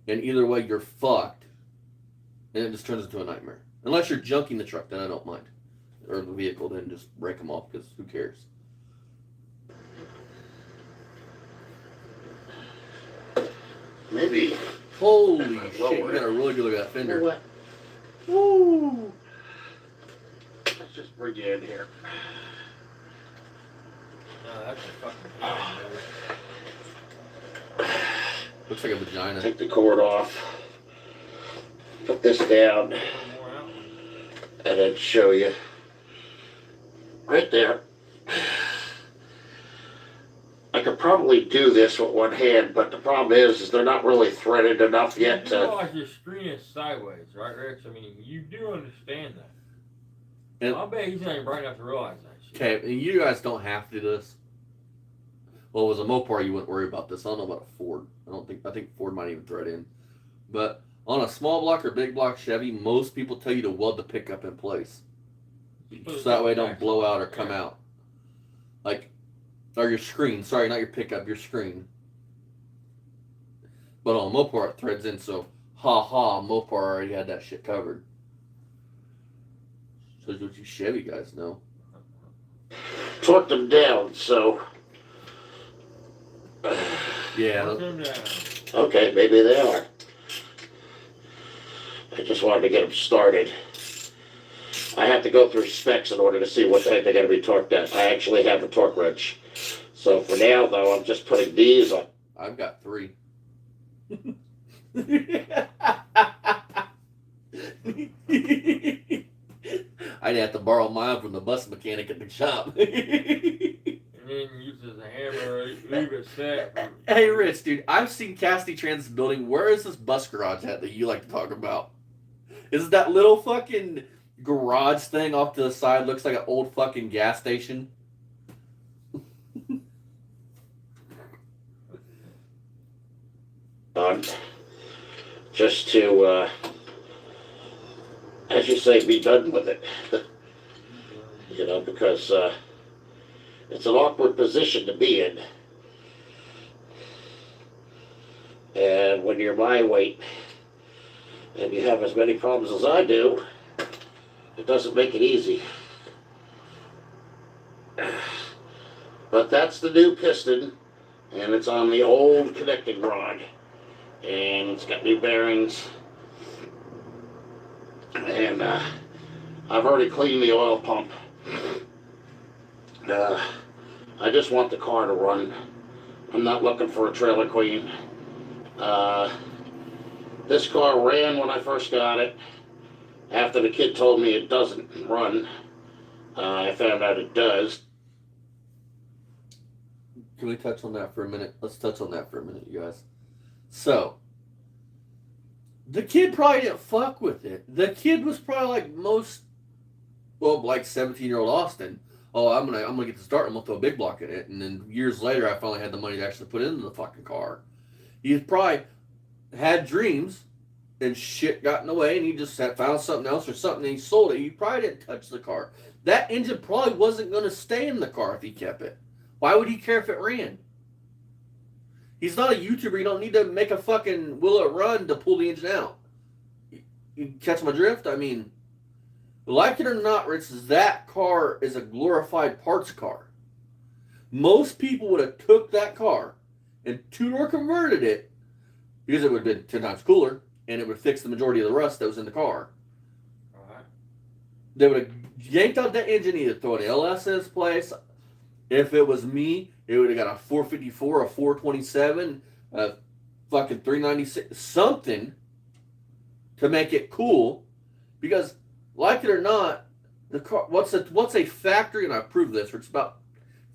And either way, you're fucked. And it just turns into a nightmare. Unless you're junking the truck, then I don't mind. Or the vehicle, then just break them off because who cares? Maybe. Holy shit, you got a really good look at that fender. You know what? Woo! Let's just bring you in here. No, that's a fucking pain, dude. Looks like a vagina. Take the cord off. Put this down, One more out. and then show you. Right there. I could probably do this with one hand, but the problem is they're not really threaded enough yet You to. realize your screen is sideways, right, Rich? I mean, you do understand that. And- I'll bet he's not even bright enough to realize that shit. Okay, and you guys don't have to do this. Well, it was a Mopar, you wouldn't worry about this. I don't know about a Ford. I think Ford might even thread in. But on a small block or big block Chevy, most people tell you to weld the pickup in place. So that way it don't blow out or come out. Like, or your screen. Sorry, not your pickup, your screen. But on a Mopar, it threads in, so Mopar already had that shit covered. So what you Chevy guys know. Torque them down, so. Yeah. Put them down. Okay, maybe they are. I just wanted to get them started. I have to go through specs in order to see what the heck they're going to be torqued at. I actually have a torque wrench. So for now, though, I'm just putting these on. I've got 3. I'd have to borrow mine from the bus mechanic at the shop. And then uses a hammer, leave it set. Hey, Rich, dude, I've seen Cassidy Transit's building. Where is this bus garage at that you like to talk about? Is it that little fucking garage thing off to the side? Looks like an old fucking gas station. Just to, as you say, be done with it. You know, because it's an awkward position to be in. And when you're my weight and you have as many problems as I do, it doesn't make it easy. But that's the new piston, and it's on the old connecting rod. And it's got new bearings. And I've already cleaned the oil pump. I just want the car to run. I'm not looking for a trailer queen. This car ran when I first got it. After the kid told me it doesn't run, I found out it does. Can we touch on that for a minute? Let's touch on that for a minute, you guys. So, the kid probably didn't fuck with it. The kid was probably like most, well, like 17-year-old Austin. Oh, I'm gonna get the start. I'm gonna throw a big block in it, and then years later, I finally had the money to actually put it into the fucking car. He probably had dreams, and shit got in the way, and he just found something else or something, and he sold it. He probably didn't touch the car. That engine probably wasn't gonna stay in the car if he kept it. Why would he care if it ran? He's not a YouTuber. You don't need to make a fucking will it run to pull the engine out. You catch my drift? I mean, like it or not, Rich, that car is a glorified parts car. Most people would have took that car and two-door converted it because it would have been 10 times cooler and it would fix the majority of the rust that was in the car. Alright. They would have yanked out that engine, either throw an LS in its place. If it was me, it would have got a 454, a 427, a fucking 396, something to make it cool. Because, like it or not, the car. What's a factory? And I proved this. It's about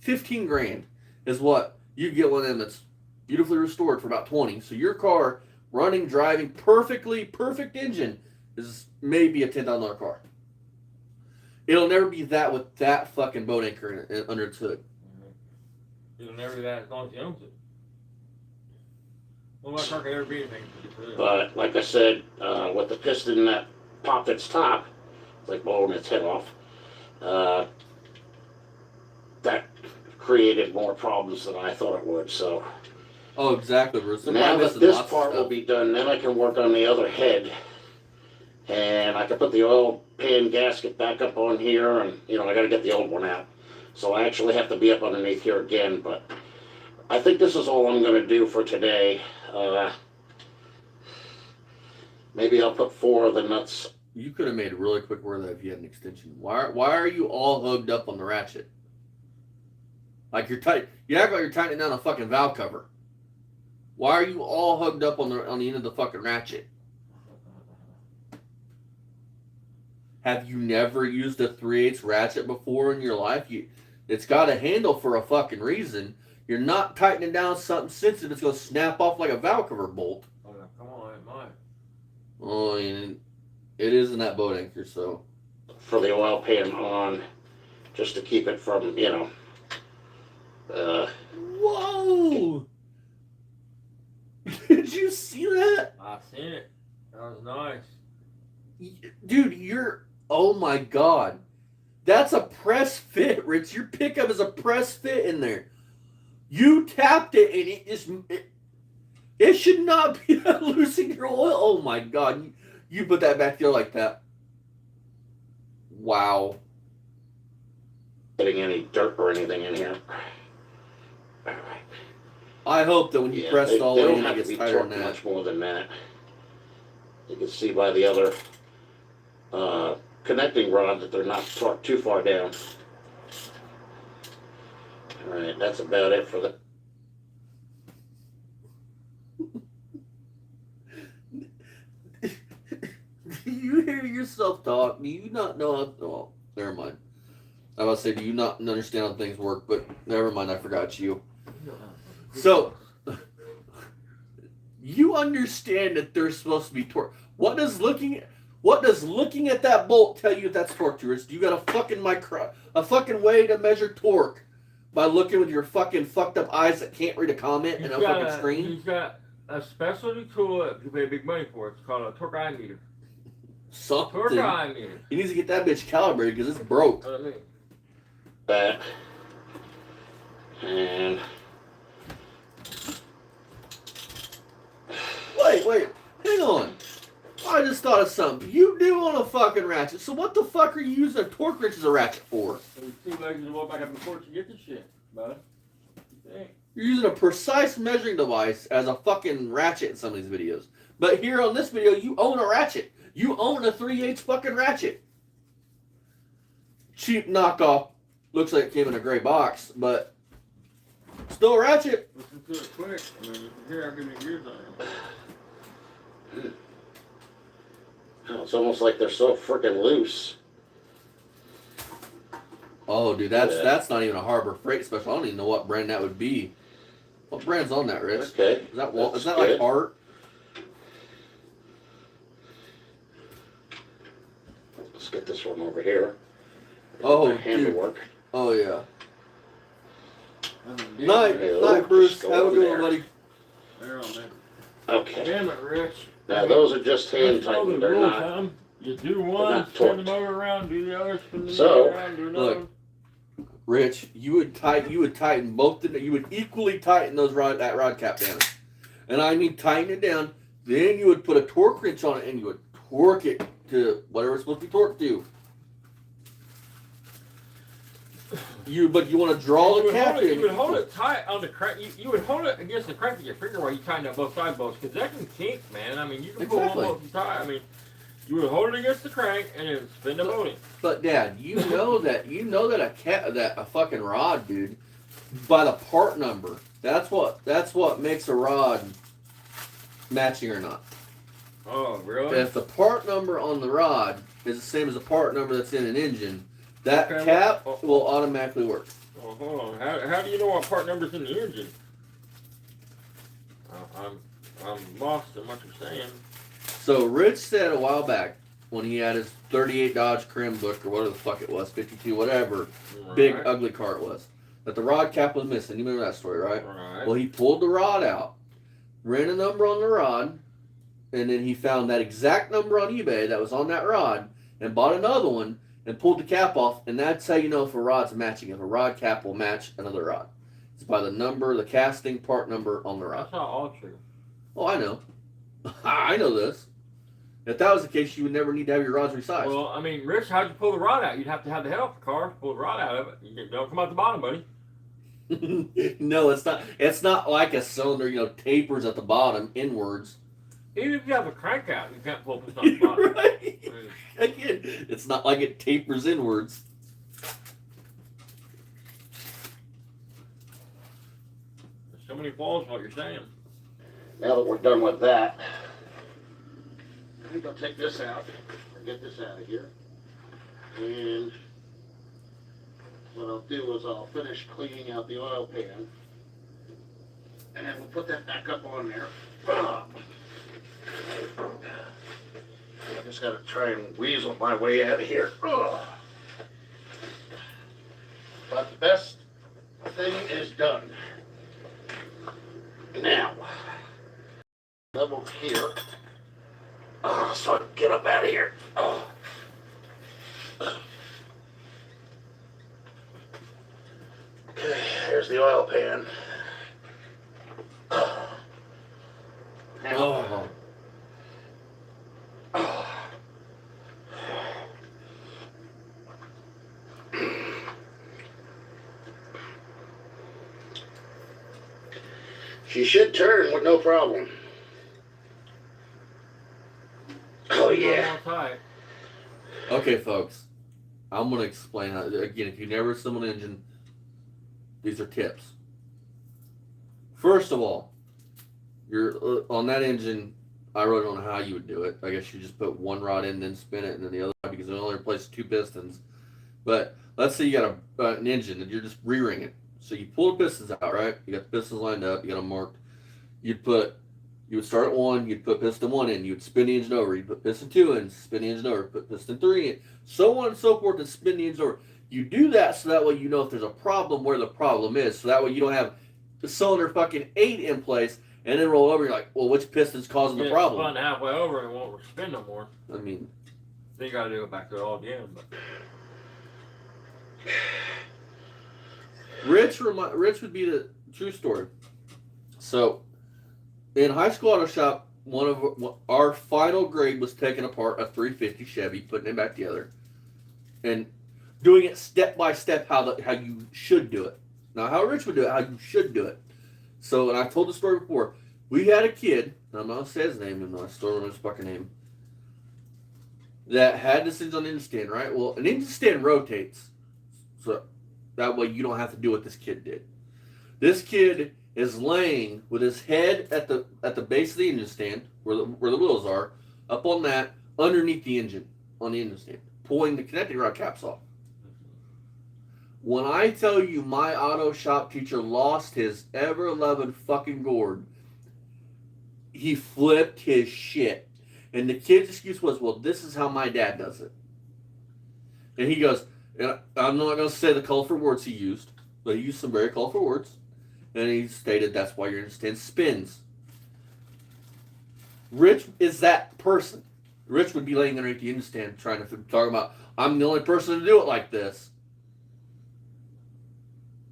15 grand is what you get one of them that's beautifully restored for about 20. So your car running, driving perfect engine is maybe a $10,000 car. It'll never be that with that fucking boat anchor under its hood. It'll never be that as long as he owns it. Well, my car can never be anything. But like I said, with the piston that popped its top, it's like blowing its head off. That created more problems than I thought it would. So Oh, exactly, Bruce. now that this part will be done, then I can work on the other head. And I can put the oil pan gasket back up on here, and I got to get the old one out. So I actually have to be up underneath here again, but I think this is all I'm going to do for today. Maybe I'll put 4 of the nuts. You could have made a really quick work of that if you had an extension. Why are you all hugged up on the ratchet? Like you're tight. You act like you're tightening down a fucking valve cover. Why are you all hugged up on the end of the fucking ratchet? Have you never used a 3/8 ratchet before in your life? It's got a handle for a fucking reason. You're not tightening down something sensitive. It's going to snap off like a valve cover bolt. Oh, come on, it might. Oh, and it is in that boat anchor, so. For the oil pan on, just to keep it from, Whoa! Did you see that? I seen it. That was nice. Dude, oh my god. That's a press fit, Rich. Your pickup is a press fit in there. You tapped it and it should not be losing your oil. Oh my god. You put that back there like that. Wow. getting any dirt or anything in here. All right. I hope that when you press it all they in, don't it have to gets be tighter on torqued that. much more than that. You can see by the other connecting rod that they're not torqued too far down. All right, that's about it for the. Do you hear yourself talk? Do you not know how? Oh, never mind. I was about to say, do you not understand how things work? But never mind, I forgot you. So, you understand that they're supposed to be torqued. What does looking at that bolt tell you that's torque to? Do you got a fucking way to measure torque by looking with your fucking fucked up eyes that can't read a comment and a fucking screen? He's got a specialty tool that you pay big money for. It's called a torque eye meter. Something. Torque eye meter. He needs to get that bitch calibrated because it's broke. What I mean. That. And. Wait, hang on. I just thought of something. You do own a fucking ratchet, so what the fuck are you using a torque wrench as a ratchet for? Two legs and walk back up and forth to get this shit, bud. You're using a precise measuring device as a fucking ratchet in some of these videos. But here on this video, you own a ratchet. You own a 3/8 fucking ratchet. Cheap knockoff. Looks like it came in a gray box, but still a ratchet. Listen to it quick. I mean, here I'll give you gears on it. It's almost like they're so freaking loose. Oh, dude, that's not even a Harbor Freight special. I don't even know what brand that would be. What brand's on that, Rich? Okay. Is that like art? Let's get this one over here. Oh, handlework. Oh yeah. Night, night, Bruce. Have a good one, buddy. There on there. Okay. Damn it, Rich. Now those are just hand tightened. They're not. You do one, not spin them torqued. over around, do the other, spin them So, over around, do another. Look. Rich, you would tighten both. You would equally tighten that rod cap down, and I mean tighten it down. Then you would put a torque wrench on it, and you would torque it to whatever it's supposed to be torqued to. But you want to draw the cap in. You would hold it tight on the crank. You would hold it against the crank with your finger while you tighten up both side bolts, because that can kink, man. I mean, you can pull one bolt and tie. I mean, you would hold it against the crank and then spin the bolt in. But Dad, you know that a fucking rod, dude, by the part number. That's what makes a rod matching or not. Oh, really? If the part number on the rod is the same as the part number that's in an engine, that cap will automatically work. Oh, hold on. How do you know what part number's in the engine? I'm lost in what you're saying. So Rich said a while back when he had his 38 Dodge Crim book or whatever the fuck it was, 52, whatever, big ugly car it was, that the rod cap was missing. You remember that story, right? Right. Well, he pulled the rod out, ran a number on the rod, and then he found that exact number on eBay that was on that rod and bought another one and pulled the cap off, and that's how you know if a rod's matching. If a rod cap will match another rod. It's by the number, the casting part number on the rod. That's not all true. Oh, I know. I know this. If that was the case, you would never need to have your rods resized. Well, I mean, Rich, how'd you pull the rod out? You'd have to have the head off the car to pull the rod out of it. You don't come out the bottom, buddy. No, it's not. It's not like a cylinder, tapers at the bottom inwards. Even if you have a crank out, you can't pull this on the bottom. Right. Again, it's not like it tapers inwards. So many flaws in what you're saying. Now that we're done with that, I think I'll take this out and get this out of here. And what I'll do is I'll finish cleaning out the oil pan. And then we'll put that back up on there. I just gotta try and weasel my way out of here. But the best thing is done. Now, level here. So I can get up out of here. Okay, here's the oil pan. Now, she should turn with no problem. Oh yeah. Okay, folks. I'm gonna explain how, again. If you never assembled an engine, these are tips. First of all, you're on that engine. I really don't know how you would do it. I guess you just put one rod in, then spin it, and then the other rod, because it only replaces 2 pistons. But let's say you got an engine and you're just re-ringing it. So you pull the pistons out, right? You got the pistons lined up. You got them marked. You would start at 1. You'd put piston 1 in. You'd spin the engine over. You'd put piston 2 in. Spin the engine over. Put piston 3 in. So on and so forth, and spin the engine over. You do that so that way you know if there's a problem where the problem is. So that way you don't have the cylinder fucking 8 in place and then roll over. You're like, well, which piston's causing the problem? Spun halfway over and it won't spin no more. I mean, then you got to do it back to it all again. But Rich would be the true story. So, in high school auto shop, our final grade was taking apart a 350 Chevy, putting it back together, and doing it step by step how you should do it. Not how Rich would do it, how you should do it. So, and I told the story before. We had a kid, and I'm not gonna say his name, even though I still remember his fucking name, that had this engine on the engine stand, right? Well, an engine stand rotates, so that way you don't have to do what this kid did. This kid is laying with his head at the base of the engine stand, where the wheels are, up on that, underneath the engine, on the engine stand, pulling the connecting rod caps off. When I tell you my auto shop teacher lost his ever-loving fucking gourd, he flipped his shit. And the kid's excuse was, well, this is how my dad does it. And he goes, and I'm not going to say the colorful words he used, but he used some very colorful words. And he stated that's why your engine stand spins. Rich is that person. Rich would be laying underneath the engine stand trying to talk about, I'm the only person to do it like this.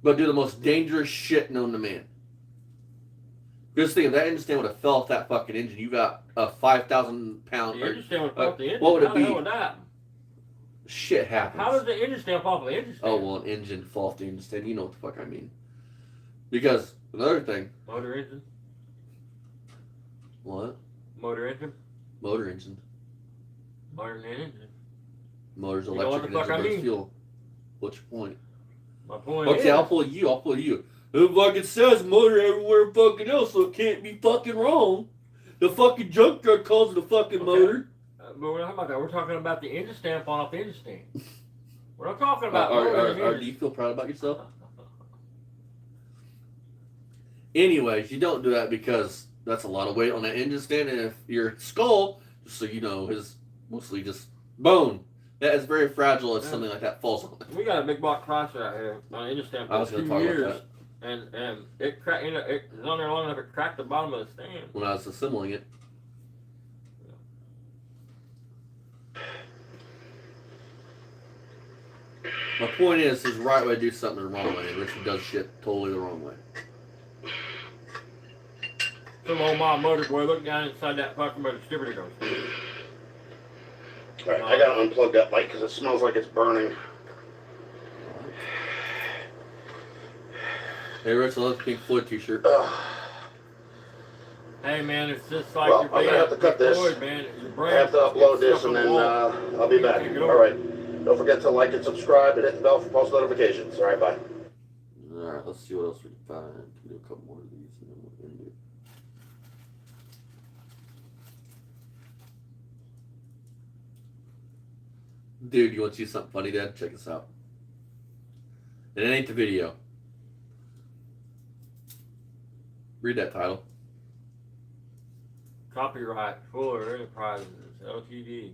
But do the most dangerous shit known to man. Just think, if that engine stand would have fell off that fucking engine, you got a 5,000 pound. the engine stand would fall off the engine. What would it How be? the hell would that? Shit happens. How does the engine stand fall off the engine stand? Oh, well, an engine fall off the engine stand. You know what the fuck I mean. Because, another thing. Motor engine? What? Motor engine? Motor engine. Motor engine. Motor's You know what electric the and fuck I engine burns mean? fuel. What's your point? My point Okay, is, I'll pull you. It fucking says motor everywhere fucking else, so it can't be fucking wrong. The fucking junkyard calls it a fucking motor. but we're not talking about that. We're talking about the engine stand falling off the engine stand. We're not talking about motor Do you feel proud about yourself? Anyways, you don't do that because that's a lot of weight on that engine stand, and if your skull, just so you know, is mostly just bone. That is very fragile if something like that falls on it. We got a big block crusher out here on the engine stand I for was a going few to talk years. about that And it cracked. It was on there long enough. It cracked the bottom of the stand. when I was assembling it. My point is, there's a right way to do something the wrong way, and Richard does shit totally the wrong way. Some old mom motor boy looked down inside that fucking motor distributor goes. Alright, I gotta unplug that light because it smells like it's burning. Hey, Rich, I love the Pink Floyd t-shirt. Hey man, it's just like Well, your I'm gonna have to cut this. Floyd, man. Your I have to upload this and then I'll be back. Alright. Don't forget to like and subscribe and hit the bell for post notifications. Alright, bye. Alright, let's see what else we can find. We can do a couple more of these. Dude, you want to see something funny, Dad? Check this out. And it ain't the video. Read that title. Copyright Fuller Enterprises Ltd.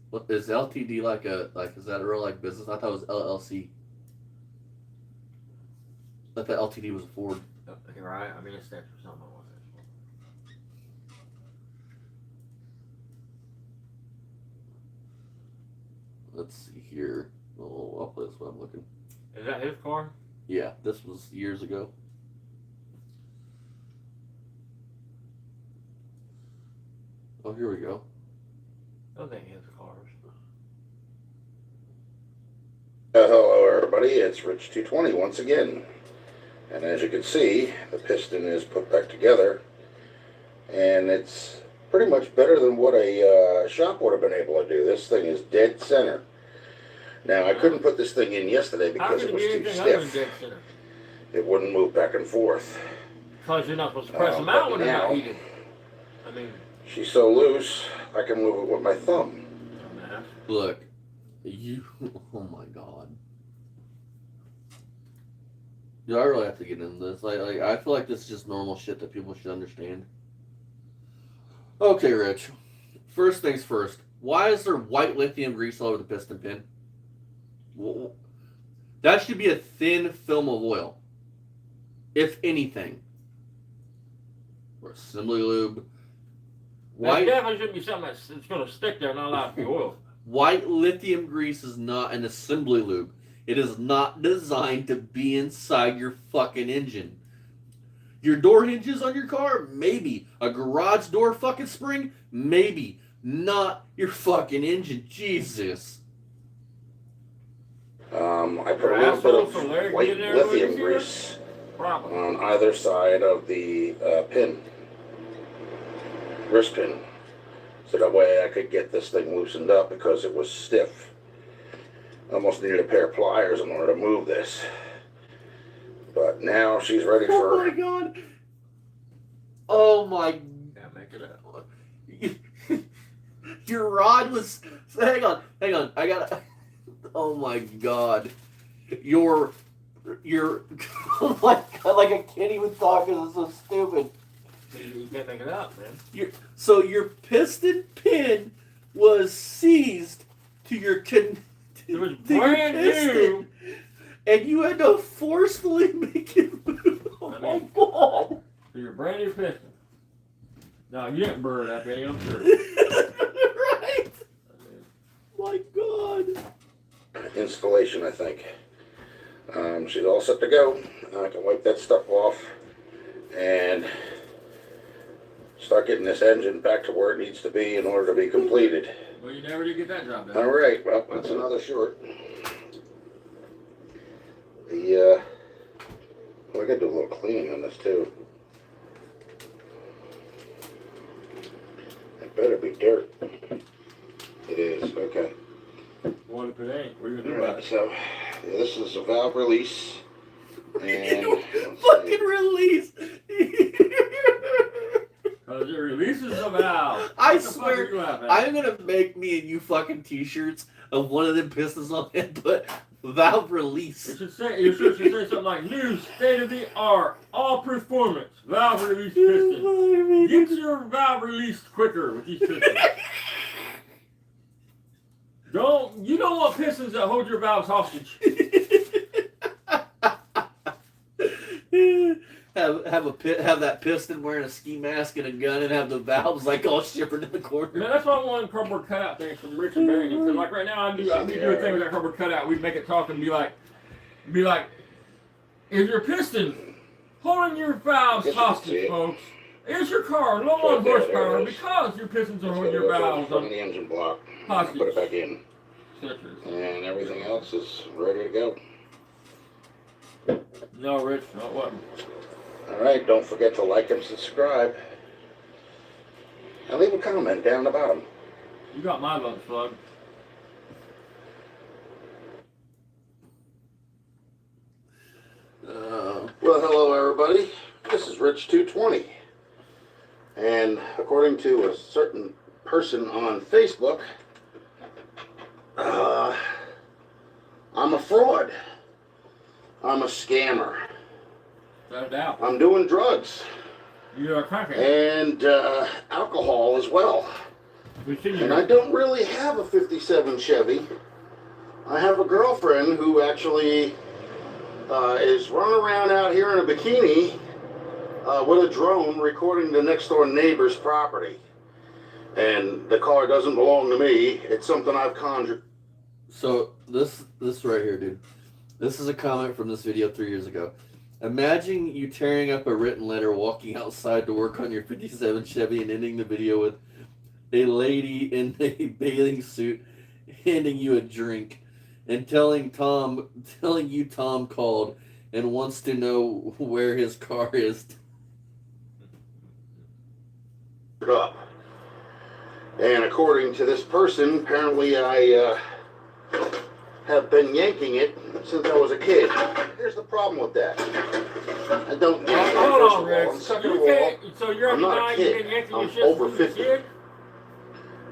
What is LTD like is that a real like business? I thought it was LLC. I thought LTD was a Ford. You're right. I mean, it stands for something. Let's see here. Oh, I'll play this while I'm looking. Is that his car? Yeah, this was years ago. Oh, here we go. Those ain't his cars. Hello everybody, it's Rich220 once again. And as you can see, the piston is put back together. And it's pretty much better than what a shop would have been able to do. This thing is dead center. Now, I couldn't put this thing in yesterday because it was too stiff. It wouldn't move back and forth. Because you're not supposed to press them out when they're not now, heated. I mean, she's so loose, I can move it with my thumb. Look, you. Oh my God. Dude, I really have to get into this. Like, I feel like this is just normal shit that people should understand. Okay, Rich. First things first. Why is there white lithium grease all over the piston pin? That should be a thin film of oil, if anything. Or assembly lube. that definitely shouldn't be something that's going to stick there, not allowed to be oil. White lithium grease is not an assembly lube. It is not designed to be inside your fucking engine. Your door hinges on your car? Maybe. A garage door fucking spring? Maybe. Not your fucking engine. Jesus. I put a little bit of white lithium grease on either side of the pin, wrist pin, so that way I could get this thing loosened up because it was stiff. I almost needed a pair of pliers in order to move this. But now she's ready for... Oh my God. Oh my... Can't make it out. Your rod was... Hang on. I gotta... Oh my God. Your... Oh my God, like I can't even talk because it's so stupid. You can't make it out, man. So your piston pin was seized to your... It was brand new. And you had to forcefully make it move. Oh my God. So you're brand new piston. No, you didn't burn that penny, I'm sure. Right. My God. Installation, I think. She's all set to go. I can wipe that stuff off and start getting this engine back to where it needs to be in order to be completed. Well, you never did get that job done. All right, well, that's another short. I gotta do a little cleaning on this too. It better be dirt. It is, okay. What if it ain't? What are you All gonna do about right, it? so yeah, this is a valve release. And Fucking release. Because it releases the valve. I What the fuck swear, are you laughing at? I'm gonna make me and you fucking t-shirts of one of them pistons on it, but valve release. It should say something like new state of the art, all performance, valve release piston. Get your valve released quicker with these pistons. You don't want pistons that hold your valves hostage. have that piston wearing a ski mask and a gun and have the valves like all shivered in the corner. Man, that's why I want cardboard cutout things from Rich and Barrington. Because like right now, I do a thing with that cardboard cutout. We make it talk and be like, is your piston holding your valves hostage, folks? Is your car low on horsepower because your pistons are holding your valves from the engine block. hostage? Put it back in. And everything else is ready to go. No, Rich, not what? All right, don't forget to like and subscribe. And leave a comment down the bottom. You got my lunch plug. Well, hello everybody. This is Rich220. And according to a certain person on Facebook, fraud. I'm a scammer. No doubt. I'm doing drugs You're a crackhead. and alcohol as well. We've seen And you. I don't really have a 57 Chevy. I have a girlfriend who actually is running around out here in a bikini with a drone recording the next door neighbor's property. And the car doesn't belong to me. It's something I've conjured. So this right here, dude. This is a comment from this video 3 years ago. Imagine you tearing up a written letter, walking outside to work on your 57 Chevy, and ending the video with a lady in a bathing suit handing you a drink and telling you Tom called and wants to know where his car is. Up. And according to this person, apparently I have been yanking it since I was a kid. Here's the problem with that. I don't yank it, Hold first on, of all. Rick. And second You of all, can't, so you're I'm not a denying you've kid. been yanking I'm your shit over since you were a 50. kid?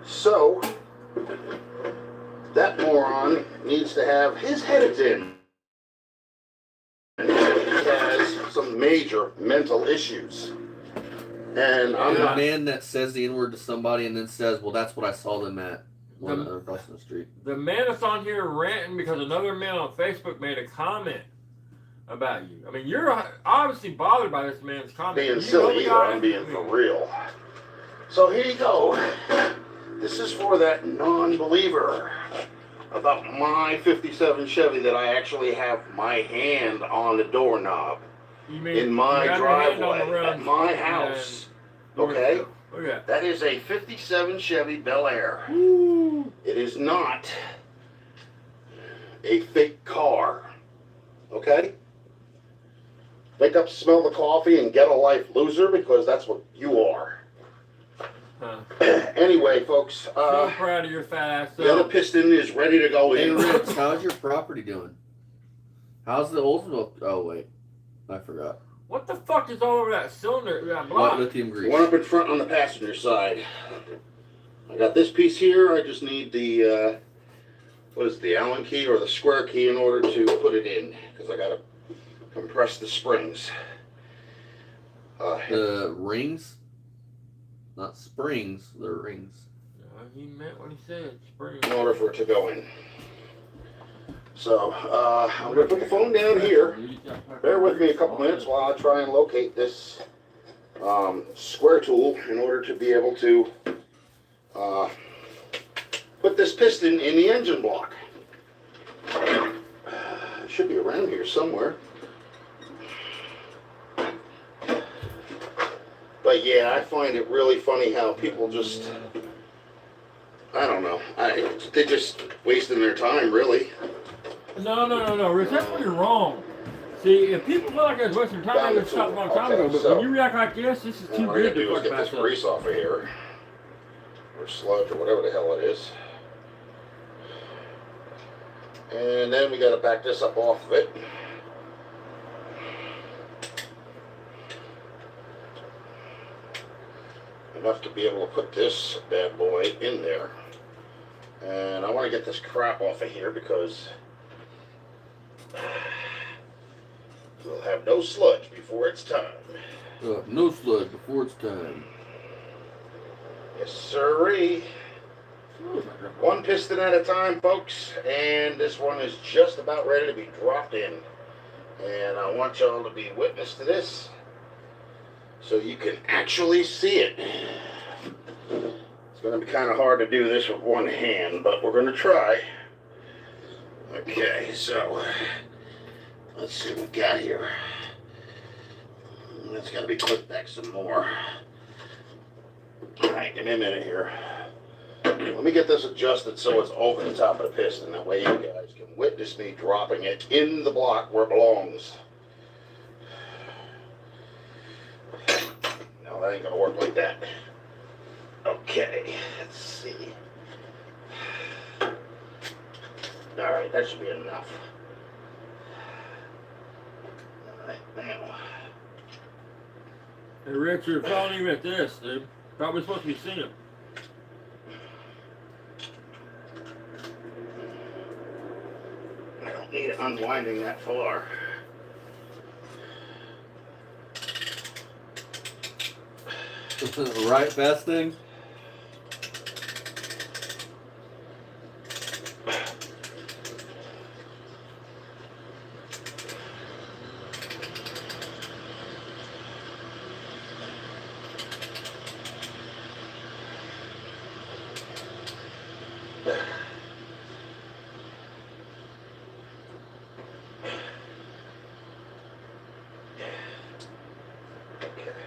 So, that moron needs to have his head in. And he has some major mental issues. And I'm The not. man that says the N-word to somebody and then says, well, that's what I saw them at across the street. The man that's on here ranting because another man on Facebook made a comment about you. I mean, you're obviously bothered by this man's comment. Being You silly know the either, guy? I'm being for real. So here you go. This is for that non-believer about my 57 Chevy that I actually have my hand on the doorknob You mean in my you have your hand on the driveway rim at my and- house. Okay? Look at that. That is a 57 Chevy Bel Air. It is not a fake car. Okay? Wake up, smell the coffee, and get a life, loser, because that's what you are. Huh. Anyway, folks, So proud of your fat ass. the other piston is ready to go Hey, in. Rich, how's your property doing? How's the Oldsmobile? Oh, wait. I forgot. What the fuck is all over that cylinder? That White block? lithium grease. One up in front on the passenger side. I got this piece here. I just need the, what is it, the Allen key or the square key in order to put it in, because I got to compress the springs. The rings? Not springs, they're rings. No, he meant what he said. Spring. In order for it to go in. So, I'm going to put the phone down here. Bear with me a couple minutes while I try and locate this square tool in order to be able to put this piston in the engine block. It should be around here somewhere. But yeah, I find it really funny how people just, I don't know, they're just wasting their time, really. No, Rich, that's where you're wrong. See, if people feel like it's wasting time, they would stop a long time ago. But when you react like this is too What I good gotta do to is fuck get back this up. grease off of here, or sludge, or whatever the hell it is. And then we gotta back this up off of it. Enough to be able to put this bad boy in there. And I want to get this crap off of here because we'll have no sludge before it's time. No sludge before it's time. Yes, sirree. One piston at a time, folks, and this one is just about ready to be dropped in. And I want y'all to be witness to this so you can actually see it. It's going to be kind of hard to do this with one hand, but we're going to try. Okay, so let's see what we got here. That's got to be clipped back some more. All right, give me a minute here. Let me get this adjusted so it's over the top of the piston. That way you guys can witness me dropping it in the block where it belongs. No, that ain't gonna work like that. Okay, let's see. All right, that should be enough. All right, now. Hey, Rich, you're following him at this, dude. Probably supposed to be seeing him. don't need unwinding that far. Right, fast thing.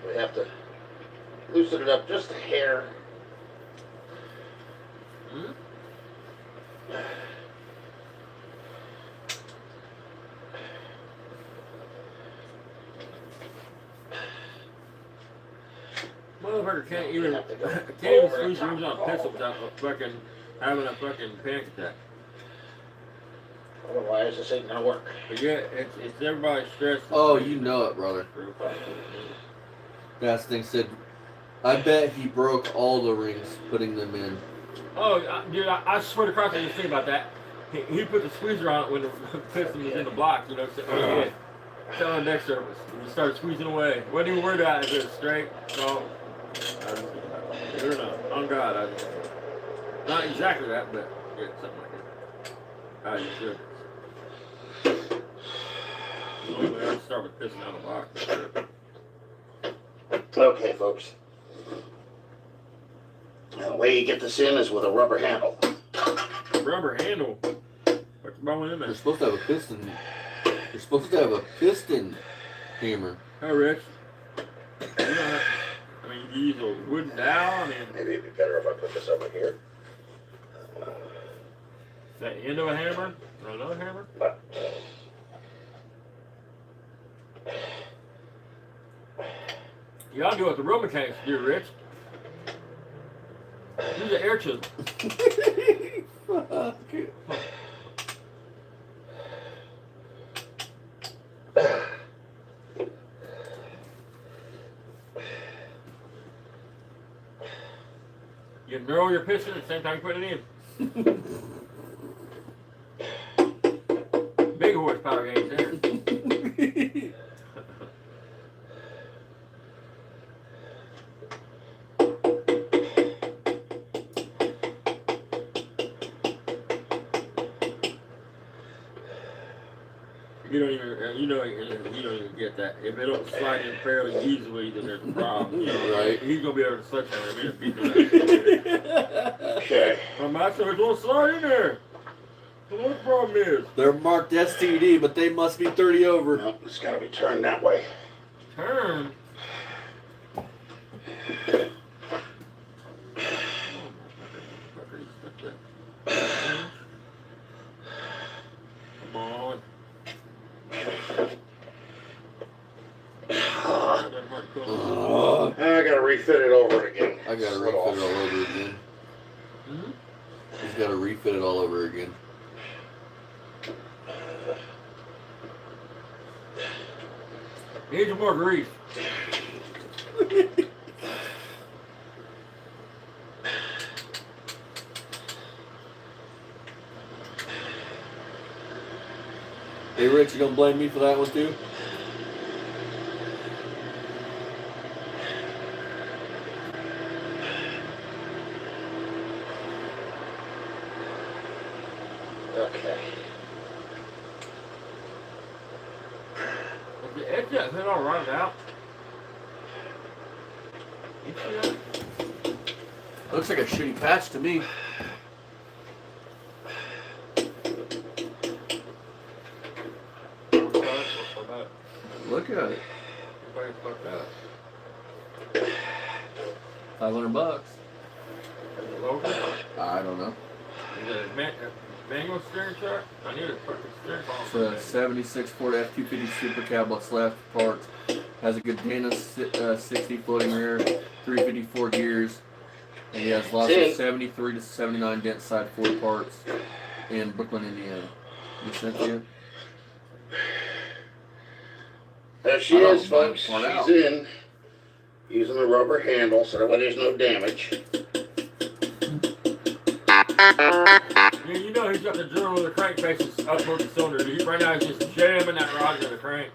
We have to loosen it up just a hair. Hmm? Motherfucker can't even squeeze rooms on a pistol without fucking having a fucking panic attack. Otherwise, this ain't gonna work. But yeah, it's everybody's stress. Oh, you know it, brother. Fast thing said, I bet he broke all the rings putting them in. Oh, dude, I swear to Christ, I just think about that. He put the squeezer on it when the piston was in the block, you know, sitting on the head. Sitting on the deck surface. And he started squeezing away. Wasn't even worried about it if it was straight. So, I don't know. On God, not exactly that, but yeah, something like that. I just should. Normally, I'd start with pissing out of the box. Okay, folks. Now, the way you get this in is with a rubber handle. Rubber handle? What's the ball in You're there? supposed to have a piston. You're supposed to have a piston hammer. Hey, Rich. You know, I mean, you use a wooden dowel. I mean, Maybe it'd be better if I put this over here. the end of a hammer or another hammer? You ought to do what the real mechanics do, Rich. Use an air chisel. Fuck. You narrow your piston at the same time you put it in. Big horsepower gains there. You don't even get that. If it don't slide in fairly easily, then there's a problem. You know, Right. He's gonna be able to sledgehammer me and beat that. Okay. My master, it won't slide in there. So what the problem is? They're marked STD, but they must be 30 over. No, it's gotta be turned that way. Turn. Come on. I gotta refit it over again. I gotta refit it all over again. Hmm? He's gotta refit it all over again. Needs more grease. Hey, Rich, you gonna blame me for that one too? Okay. If the edge that hit all right out. You see that? Looks like a shitty patch to me. Look at it. $500. I don't know. Is it a manual steering truck? I need a fucking steering It's column. a 76 Ford F-250 Super Cab. What's left parts. Has a good Dana 60 floating rear, 354 gears. And he has lots of 73 to 79 dent side Ford parts in Brooklyn, Indiana. You sent you? There she I don't is, mind folks. part She's out. in. Using the rubber handle so that way there's no damage. Yeah, you know he's got the drill of the crankcases up towards the cylinder. He, right now he's just jamming that rod into the crank.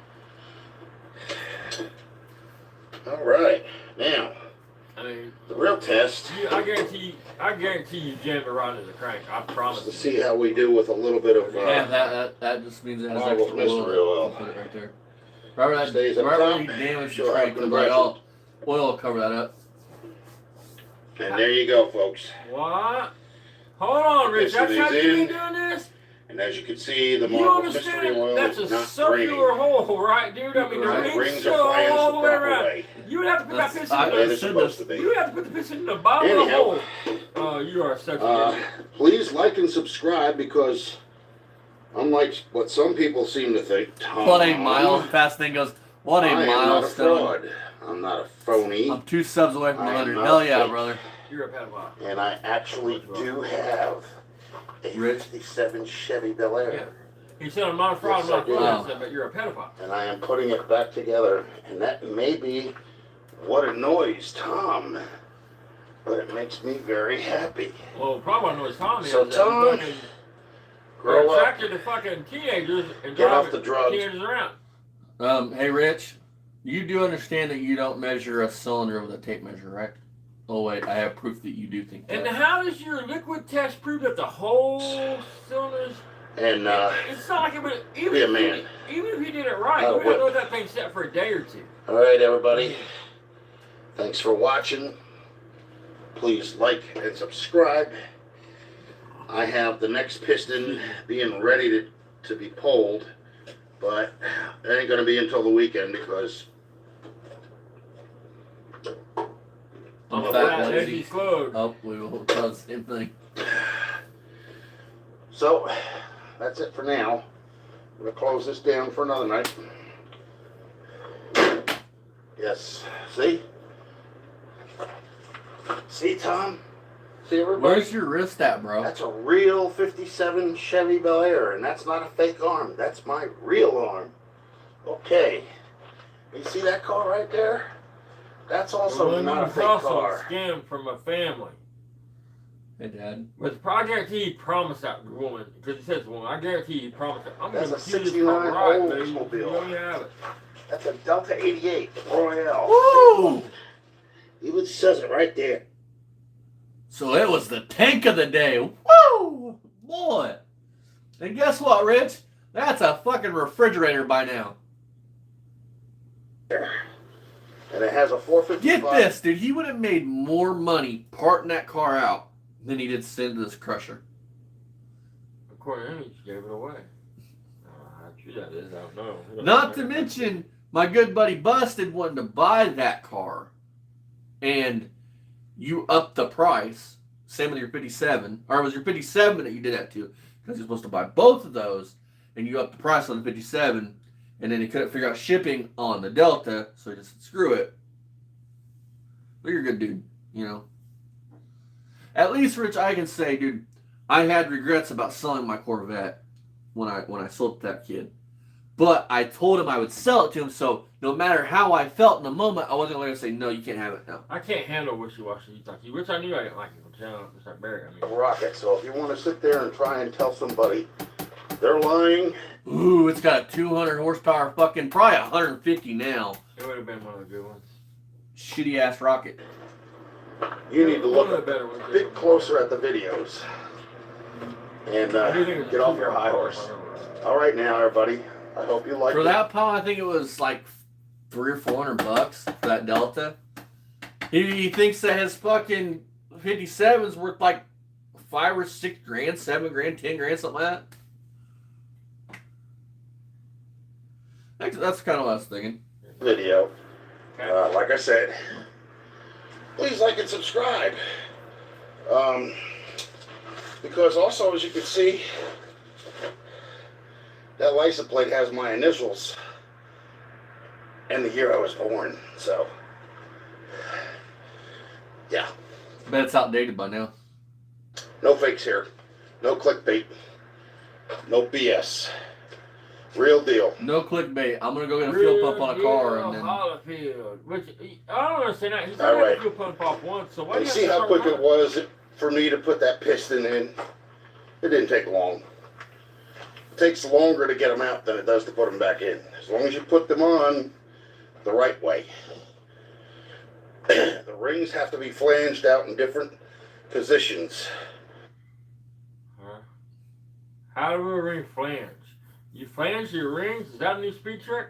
All right, now I mean, the real test I guarantee you jam the rod into the crank. I is promise. to see how we do with a little bit of Yeah, that just means it has marbled extra oil. mystery oil. Put it right there. Right where that Stays up right where top. you damage Show the how crank, compression. oil will cover that up. And there you go, folks. What? Hold on, Rich. Okay, so That's how these you've in. been doing this? And as you can see, the You marbled mystery understand? oil That's is a not circular draining. hole, right, dude? I mean, the Right. rings Rings go are flanched all the the way proper around. way. You would have to put that piston I- in Where the they're supposed to be. You have to put the piston in the bottom of the Anyhow. hole. Oh, you are such a idiot. Please like and subscribe because unlike what some people seem to think, Tom, What a fast thing goes. What a I am not a milestone. fraud. I'm not a phony. I'm 2 subs away from I am 100. not Hell yeah, fake. brother. You're a pedophile. And I actually do have a Rich? 57 Chevy Bel Air. Yeah. He said, I'm not a fraud, I'm not a Yes, I fraud. do. I said, but you're a pedophile. And I am putting it back together. And that may be what annoys Tom. But it makes me very happy. Well, probably annoys Tommy. So, is that Tom, he fucking Grow up. attracted to fucking teenagers and Get drive off the drugs. teenagers around. Hey, Rich, you do understand that you don't measure a cylinder with a tape measure, right? Oh, wait, I have proof that you do think that. And how does your liquid test prove that the whole cylinders? And It's not like it would. Even be a if man. Even if you did it right, Oh, you would what? let that thing set for a day or two. all right, everybody. Thanks for watching. Please like and subscribe. I have the next piston being ready to be pulled, but it ain't going to be until the weekend because I'm Oh, fat that lazy. empty slug. Oh, we will do the same thing. so that's it for now. I'm going to close this down for another night. Yes. See? See, Tom? See, everybody? Where's your wrist at, bro? That's a real 57 Chevy Bel Air, and that's not a fake arm. That's my real arm. Okay. You see that car right there? That's also not a fake car. Scam from a family. Hey, Dad. But I guarantee he promised that woman, because he says woman, I guarantee he promised it. I'm going That's to a kill this 69 car right, baby. Oldsmobile. You know you have it. That's a Delta 88 Royale. Woo! Even says it right there. So it was the tank of the day. Woo! Boy. And guess what, Rich? That's a fucking refrigerator by now. And it has a 455. Get this, dude. He would have made more money parting that car out than he did send to this crusher. According to him, he just gave it away. How true that is, I don't know. Not to mention, my good buddy Busted wanted to buy that car. And you upped the price. Same with your 57. Or it was your 57 that you did that to. Because you're supposed to buy both of those. And you upped the price on the 57. And then he couldn't figure out shipping on the Delta. So he just said, screw it. But you're a good dude. You know. At least, Rich, I can say, dude, I had regrets about selling my Corvette when I sold it to that kid. But I told him I would sell it to him, so no matter how I felt in the moment, I wasn't going to say, no, you can't have it now. I can't handle wishy-washy stuff, which I knew I didn't like it. It's like Barry, I mean. Rocket. So if you want to sit there and try and tell somebody they're lying, Ooh, it's got a 200 horsepower fucking, probably 150 now. It would have been one of the good ones. Shitty ass rocket. you need to One of look the better ones. a bit closer at the videos and I do think it's get off your high horse. All right, now, everybody. I hope you like For it. that pound, I think it was like $300 or $400 for that Delta. He thinks that his fucking 57's worth like $5 or $6 grand, $7 grand, $10 grand, something like that. That's kind of what I was thinking. Video. Like I said, please like and subscribe. Because also, as you can see, that license plate has my initials and the year I was born. So, yeah. I bet it's outdated by now. No fakes here. No clickbait. No BS. Real deal. No clickbait. I'm gonna go get a fuel pump on a car and then. Holyfield. Which, I don't understand that. He's All already right. fuel pump off once, so why do And you see have to how start quick it running? was for me to put that piston in. It didn't take long. It takes longer to get them out than it does to put them back in. As long as you put them on the right way. The rings have to be flanged out in different positions. How do a ring flange? You flange your rings? Is that a new speed trick?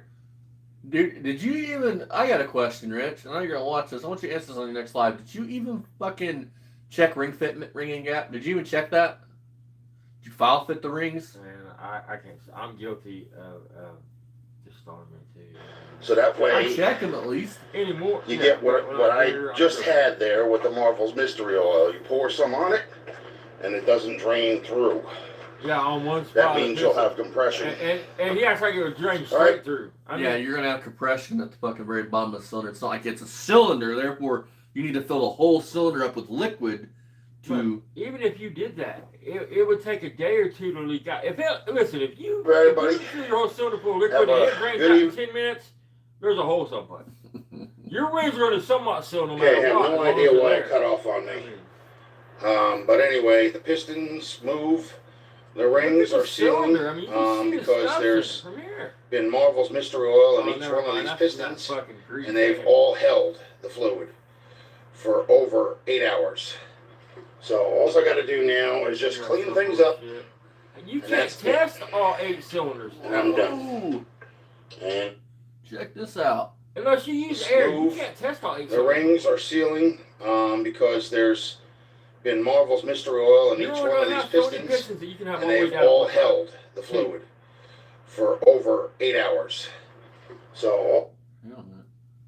Dude, did you even... I got a question, Rich. I know you're going to watch this. I want you to answer this on your next live. Did you even fucking check ring fit, ringing gap? Did you even check that? Did you file fit the rings? Man, I can't. I'm guilty of just starting me too. So that way... I check them at least. Anymore. You get what I just had there with the Marvel's Mystery Oil. You pour some on it, and it doesn't drain through. Yeah, on one spot. That means you'll have compression. And he acts like it would drain straight through. Yeah, you're going to have compression at the fucking very bottom of the cylinder. It's not like it's a cylinder, therefore you need to fill the whole cylinder up with liquid to... But even if you did that, it would take a day or two to leak out. If you fill your whole cylinder full of liquid and it drains out in 10 minutes, there's a hole someplace. Your rings are going to somewhat seal no matter what. I have no idea why it cut off on me. But anyway, the pistons move. The rings are sealing because there's been Marvel's Mystery Oil in each one of these pistons, and they've all held the fluid for over 8 hours. So all I got to do now is just clean things up. You can't test all 8 cylinders. And I'm done. And check this out. Unless you use air, you can't test all 8 the cylinders. rings are sealing because there's been Marvel's Mystery Oil in each one of these pistons, and they've all held the fluid for over 8 hours. So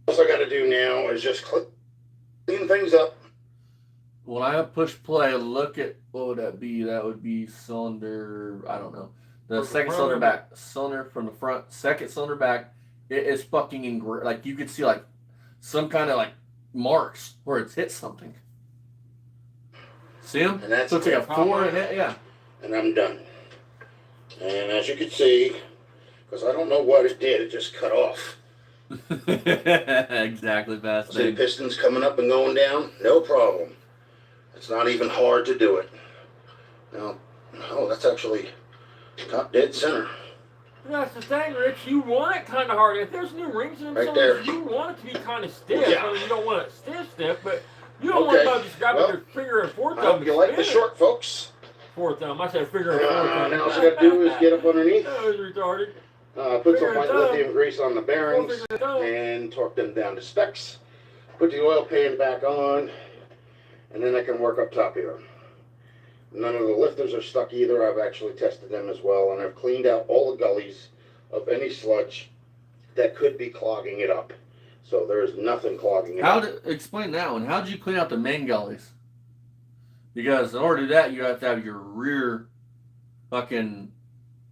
all I got to do now is just clean things up. When I push play, look at, what would that be? That would be cylinder, I don't know. The second cylinder back. Cylinder from the front, second cylinder back. It is fucking, like you could see like some kind of like marks where it's hit something. See them? And that's so it's like a 4 and it, yeah. And I'm done. And as you can see, because I don't know what it did, it just cut off. Exactly, fast. See the pistons coming up and going down? No problem. It's not even hard to do it. Now, oh, that's actually top dead center. That's the thing, Rich. You want it kind of hard. If there's new rings in them, Right there. you want it to be kind of stiff. Yeah. I mean, you don't want it stiff, but you don't want to just grab your finger and fourth I thumb. hope you like the short, folks. Fourth thumb. I said finger and fourth thumb. Now all you got to do is get up underneath. That was retarded. Put some white lithium grease on the bearings and torque them down to specs. Put the oil pan back on, and then I can work up top here. None of the lifters are stuck either. I've actually tested them as well, and I've cleaned out all the gullies of any sludge that could be clogging it up. So there's nothing clogging it up. Explain that one. How did you clean out the main gullies? Because in order to do that, you have to have your rear fucking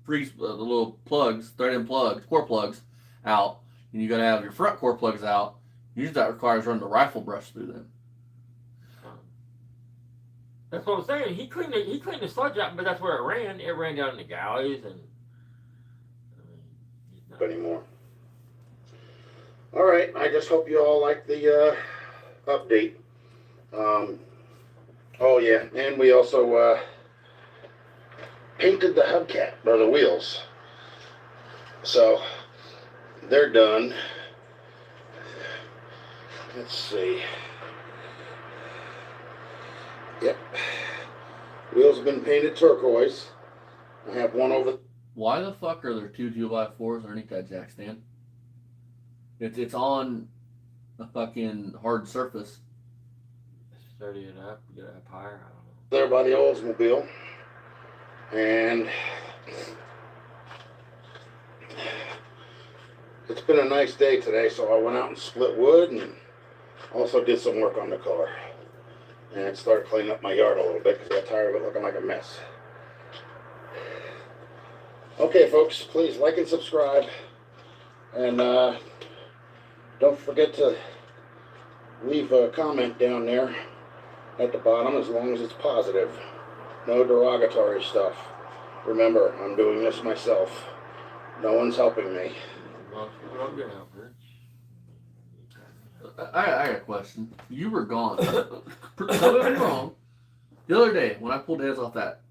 the little plugs, thread-in plugs, core plugs out, and you got to have your front core plugs out. Usually that requires running the rifle brush through them. That's what I'm saying. He cleaned the sludge out, but that's where it ran. It ran down in the galleys and. Anymore. All right. I just hope you all like the update. Oh yeah, and we also painted the hubcap or the wheels. So they're done. Let's see. Yep. Wheels have been painted turquoise. I have one over. Why the fuck are there 2 2x4s underneath that jack stand? It's on a fucking hard surface. Sturdy it up, get it up higher. I don't know. There by the Oldsmobile, and it's been a nice day today. So I went out and split wood, and also did some work on the car. And started cleaning up my yard a little bit because I got tired of it looking like a mess. Okay, folks, please like and subscribe. And don't forget to leave a comment down there at the bottom as long as it's positive. No derogatory stuff. Remember, I'm doing this myself. No one's helping me. Well, I'm gonna help, Rich. I got a question. You were gone. Tell me if I'm wrong. The other day, when I pulled heads off that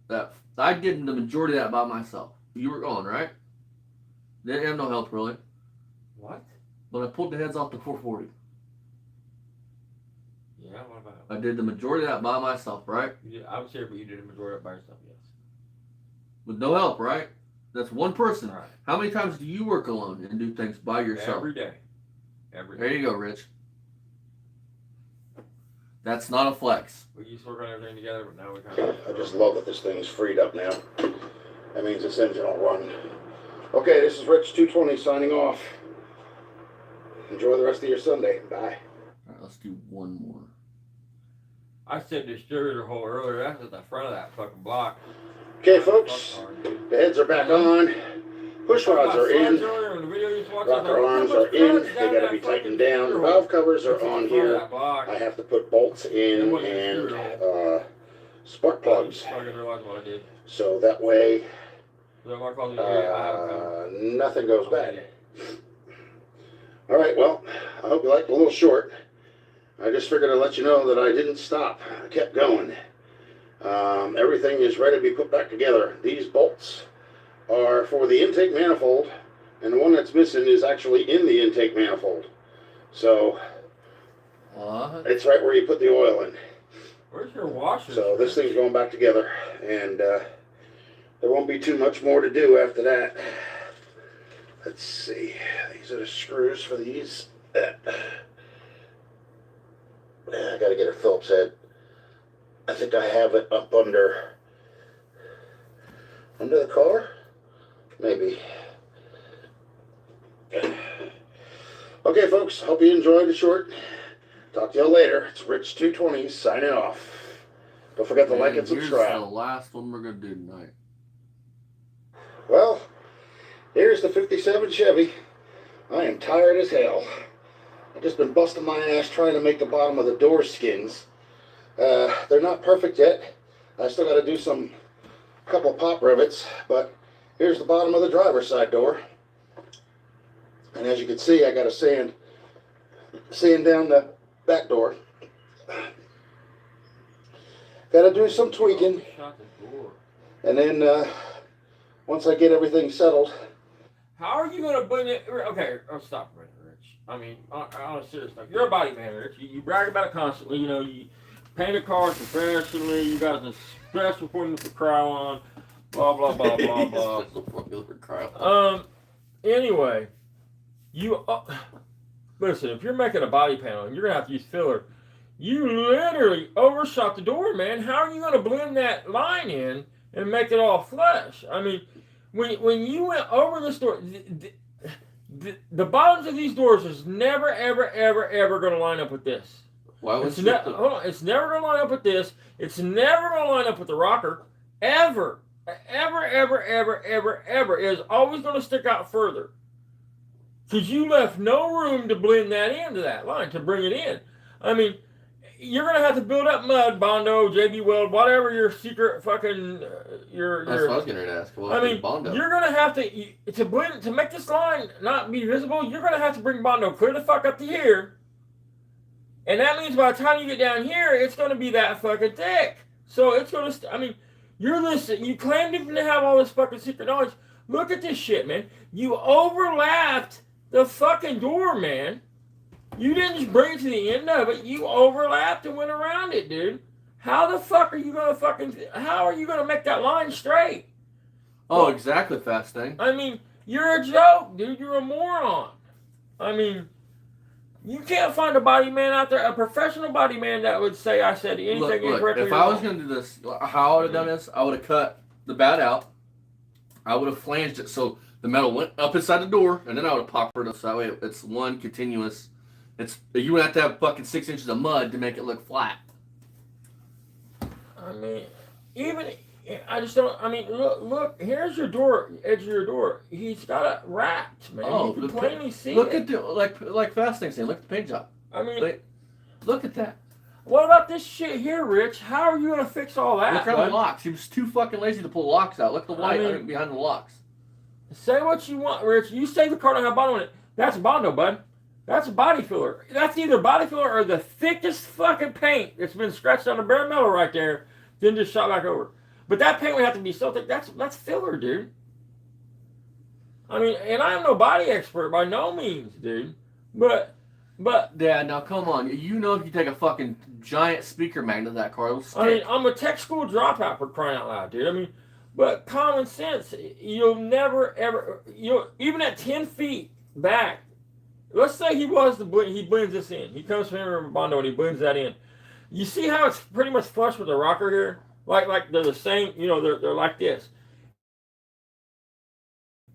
I did the majority of that by myself. You were gone, right? Didn't have no help really. What? But I pulled the heads off the 440. Yeah, what about I did the majority of that by myself, right? I was here, but you did a majority of it by yourself, yes. With no help, right? That's one person. Right. How many times do you work alone and do things by yourself? Every day. Every There day. you go, Rich. That's not a flex. We used to work on everything together, but now we kind of. I just love that this thing's freed up now. That means this engine will run. Okay, this is Rich220 signing off. Enjoy the rest of your Sunday. Bye. All right, let's do one more. I said distributor hole earlier. That's at the front of that fucking block. Okay, folks, the heads are back on. Push rods are in. Rocker arms are in. They gotta be tightened down. The valve covers are on here. I have to put bolts in and spark plugs. So that way nothing goes bad. All right, well, I hope you liked the little short. I just figured I'd let you know that I didn't stop. I kept going. Everything is ready to be put back together. These bolts are for the intake manifold, and the one that's missing is actually in the intake manifold. So it's right where you put the oil in. Where's your washer? So this thing's going back together, and there won't be too much more to do after that. Let's see. These are the screws for these. I gotta get a Phillips head. I think I have it up under the car? Maybe. Okay, folks. Hope you enjoyed the short. Talk to you later. It's Rich220 signing off. Don't forget to like and subscribe. Here's the last one we're going to do tonight. Well, here's the 57 Chevy. I am tired as hell. I've just been busting my ass trying to make the bottom of the door skins. They're not perfect yet. I still got to do a couple of pop rivets, but here's the bottom of the driver's side door. And as you can see, I got to sand down the back door. Got to do some tweaking. And then once I get everything settled. How are you going to bring it? Okay, I'll stop right there, Rich. I mean, on a serious note, you're a body man, Rich. You brag about it constantly. You know, you paint a car professionally. You got the special formula for Krylon. Blah blah blah blah blah. Special formula for Krylon. Anyway, you listen. If you're making a body panel and you're gonna have to use filler, you literally overshot the door, man. How are you gonna blend that line in and make it all flush? I mean, when you went over this door, the bottoms of these doors is never ever ever ever gonna line up with this. Why would It's never gonna line up with this. It's never gonna line up with the rocker. Ever. It is always gonna stick out further. Because you left no room to blend that into that line, to bring it in. I mean, you're gonna have to build up mud, Bondo, JB Weld, whatever your secret fucking That's what I was going to ask. Well, I mean, Bondo. you're gonna have to make this line not be visible. You're gonna have to bring Bondo clear the fuck up to here. And that means by the time you get down here, it's going to be that fucking thick. So it's going to, I mean, you're listening. You claim to have all this fucking secret knowledge. Look at this shit, man. You overlapped the fucking door, man. You didn't just bring it to the end of it. You overlapped and went around it, dude. How the fuck are you going to how are you going to make that line straight? Oh, exactly, fast thing. I mean, you're a joke, dude. You're a moron. I mean, you can't find a body man out there, a professional body man that would say I said anything incorrectly. If I was going to do this, how I would have done this, I would have cut the bat out. I would have flanged it so the metal went up inside the door, and then I would have popped it up so that way it's one continuous. You would have to have fucking 6 inches of mud to make it look flat. I mean, I just don't. I mean, look. Here's your door, edge of your door. He's got it wrapped, man. Oh, you can plainly see look it. at like fast thing saying. Look at the paint job. I mean, look at that. What about this shit here, Rich? How are you gonna fix all that? Look at the locks. He was too fucking lazy to pull the locks out. Look at the white behind the locks. Say what you want, Rich. You say the car don't have Bondo in it. That's Bondo, bud. That's a body filler. That's either body filler or the thickest fucking paint that's been scratched on the bare metal right there, then just shot back over. But that paint would have to be so thick. That's filler, dude. I mean, and I'm no body expert by no means, dude. But Dad, now come on. You know if you take a fucking giant speaker magnet to that car, it'll stick. I mean, I'm a tech school dropout for crying out loud, dude. I mean, but common sense, you'll never ever, even at 10 feet back. Let's say he blends this in. He comes from Bondo and he blends that in. You see how it's pretty much flush with the rocker here? Like they're the same, they're like this.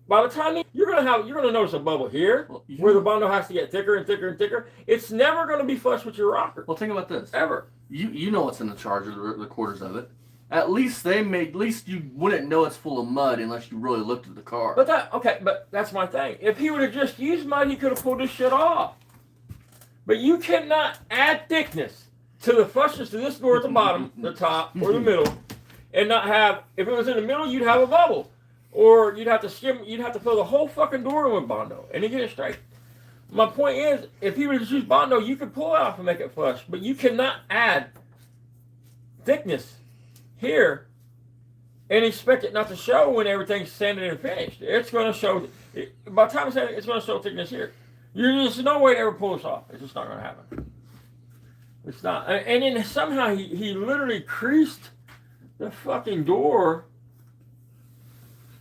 By the time you're gonna notice a bubble here, where the Bondo has to get thicker and thicker and thicker. It's never gonna be flush with your rocker. Well, think about this. Ever. You know what's in the Charger, the quarters of it. At least you wouldn't know it's full of mud unless you really looked at the car. But that's my thing. If he would have just used mud, he could have pulled this shit off. But you cannot add thickness to the flushness to this door at the bottom, the top, or the middle, and not have. If it was in the middle, you'd have a bubble. Or you'd have to fill the whole fucking door with Bondo and then get it straight. My point is, if he would just use Bondo, you could pull it off and make it flush, but you cannot add thickness here and expect it not to show when everything's sanded and finished. It's going to show, by the time it's sanded, it's going to show thickness here. There's no way to ever pull this off. It's just not going to happen. It's not. And then somehow he literally creased the fucking door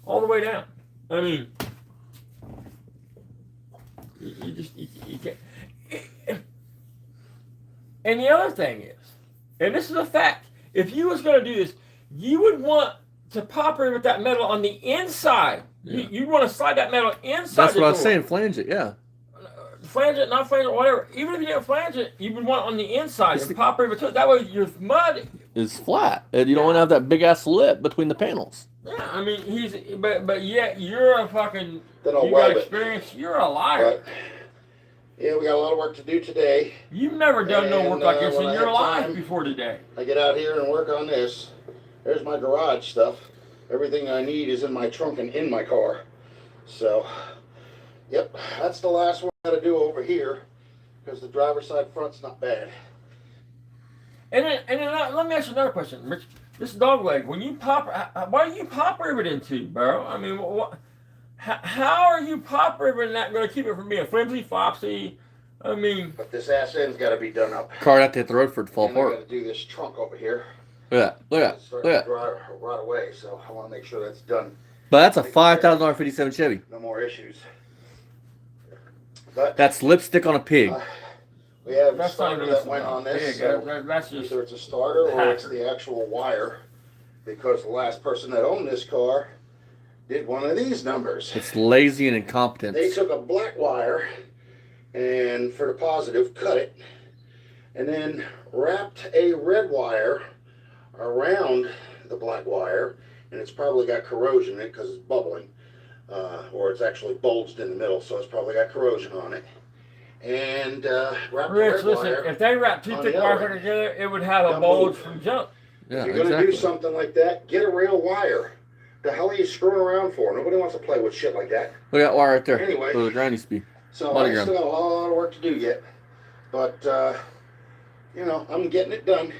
all the way down. I mean, you can't. And the other thing is, and this is a fact, if you was going to do this, you would want to pop rivet with that metal on the inside. Yeah. You'd want to slide that metal inside. That's what I was saying. Flange it, yeah. Flange it, not flange it, whatever. Even if you didn't flange it, you would want it on the inside and pop rivet to it. That way your mud is flat, and you don't want to have that big ass lip between the panels. Yeah, I mean but yet you're a fucking. You got experience. You're a liar. But, yeah, we got a lot of work to do today. You've never done no work like this in your life before today. I get out here and work on this. There's my garage stuff. Everything I need is in my trunk and in my car. So, yep, that's the last one I got to do over here because the driver's side front's not bad. And then let me ask you another question, Rich. This dog leg, when you pop, why do you pop rivet into, bro? I mean, how are you pop riveting that going to keep it from being flimsy, flopsy? I mean, but this ass end's got to be done up. Car have to hit the road for it to fall apart. I got to do this trunk over here. Look at that. It's starting to dry right away, so I want to make sure that's done. But that's a $5,000 57 Chevy. No more issues. But that's lipstick on a pig. We have a starter that went on this. So that's just either it's a starter or it's the actual wire, because the last person that owned this car did one of these numbers. It's lazy and incompetent. They took a black wire and, for the positive, cut it, and then wrapped a red wire around the black wire, and it's probably got corrosion in it because it's bubbling, or it's actually bulged in the middle, so it's probably got corrosion on it. And wrapped the red wire. If they wrap two thick wires together, it would have a bulge from junk. Yeah, if you're going to do something like that, get a real wire. The hell are you screwing around for? Nobody wants to play with shit like that. Look at that wire right there. Anyway, where the ground used to be. So I still got a lot of work to do yet, but I'm getting it done.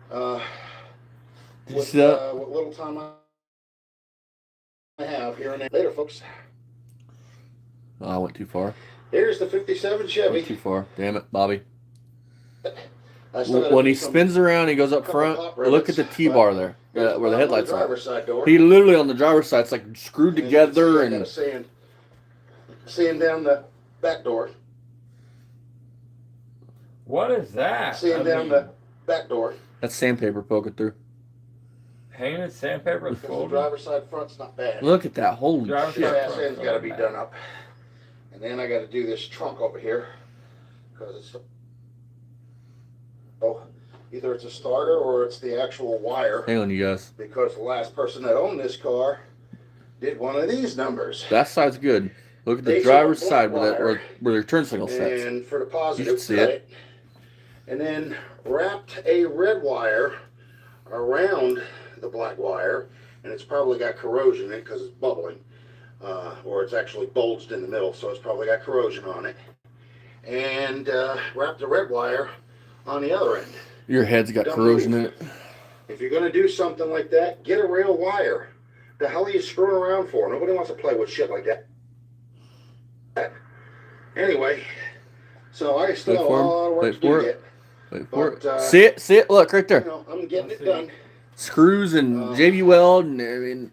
With what little time I have here and there. Later, folks. Oh, I went too far. Here's the 57 Chevy. Went too far. Damn it, Bobby. When he spins around, he goes up front. Look at the T-bar there, where the headlights are. He literally on the driver's side, it's like screwed together and sand down the back door. What is that? Sand down the back door. That's sandpaper poking through. Painted sandpaper. Because the driver's side front's not bad. Look at that. Holy shit. This ass end's got to be done up. And then I got to do this trunk over here because it's either it's a starter or it's the actual wire. Hang on, you guys. Because the last person that owned this car did one of these numbers. That side's good. Look at the driver's side where their turn signal sets. And for the positive, cut it. And then wrapped a red wire around the black wire, and it's probably got corrosion in it because it's bubbling, or it's actually bulged in the middle, so it's probably got corrosion on it. And wrapped the red wire on the other end. Your head's got corrosion in it. If you're gonna do something like that, get a real wire. The hell are you screwing around for? Nobody wants to play with shit like that. Anyway, so I still have a lot of work to do yet. Wait for it. Sit. Look right there. You know, I'm getting it done. Screws and JB Weld, and I mean,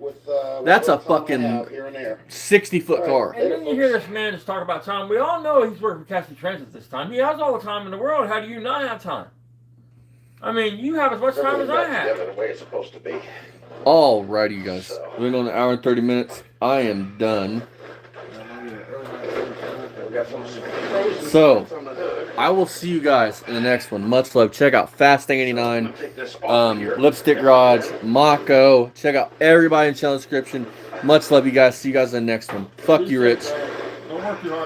that's a fucking 60-foot car. And then you hear this man just talk about time. We all know he's working for Cassie Transit this time. He has all the time in the world. How do you not have time? I mean, you have as much time as I have. The way it's supposed to be. Alrighty, you guys. We're going an hour and 30 minutes. I am done. So, I will see you guys in the next one. Much love. Check out Fasting89, Lipstick Garage, Mako. Check out everybody in the channel description. Much love, you guys. See you guys in the next one. Fuck you, Rich. Don't work too hard.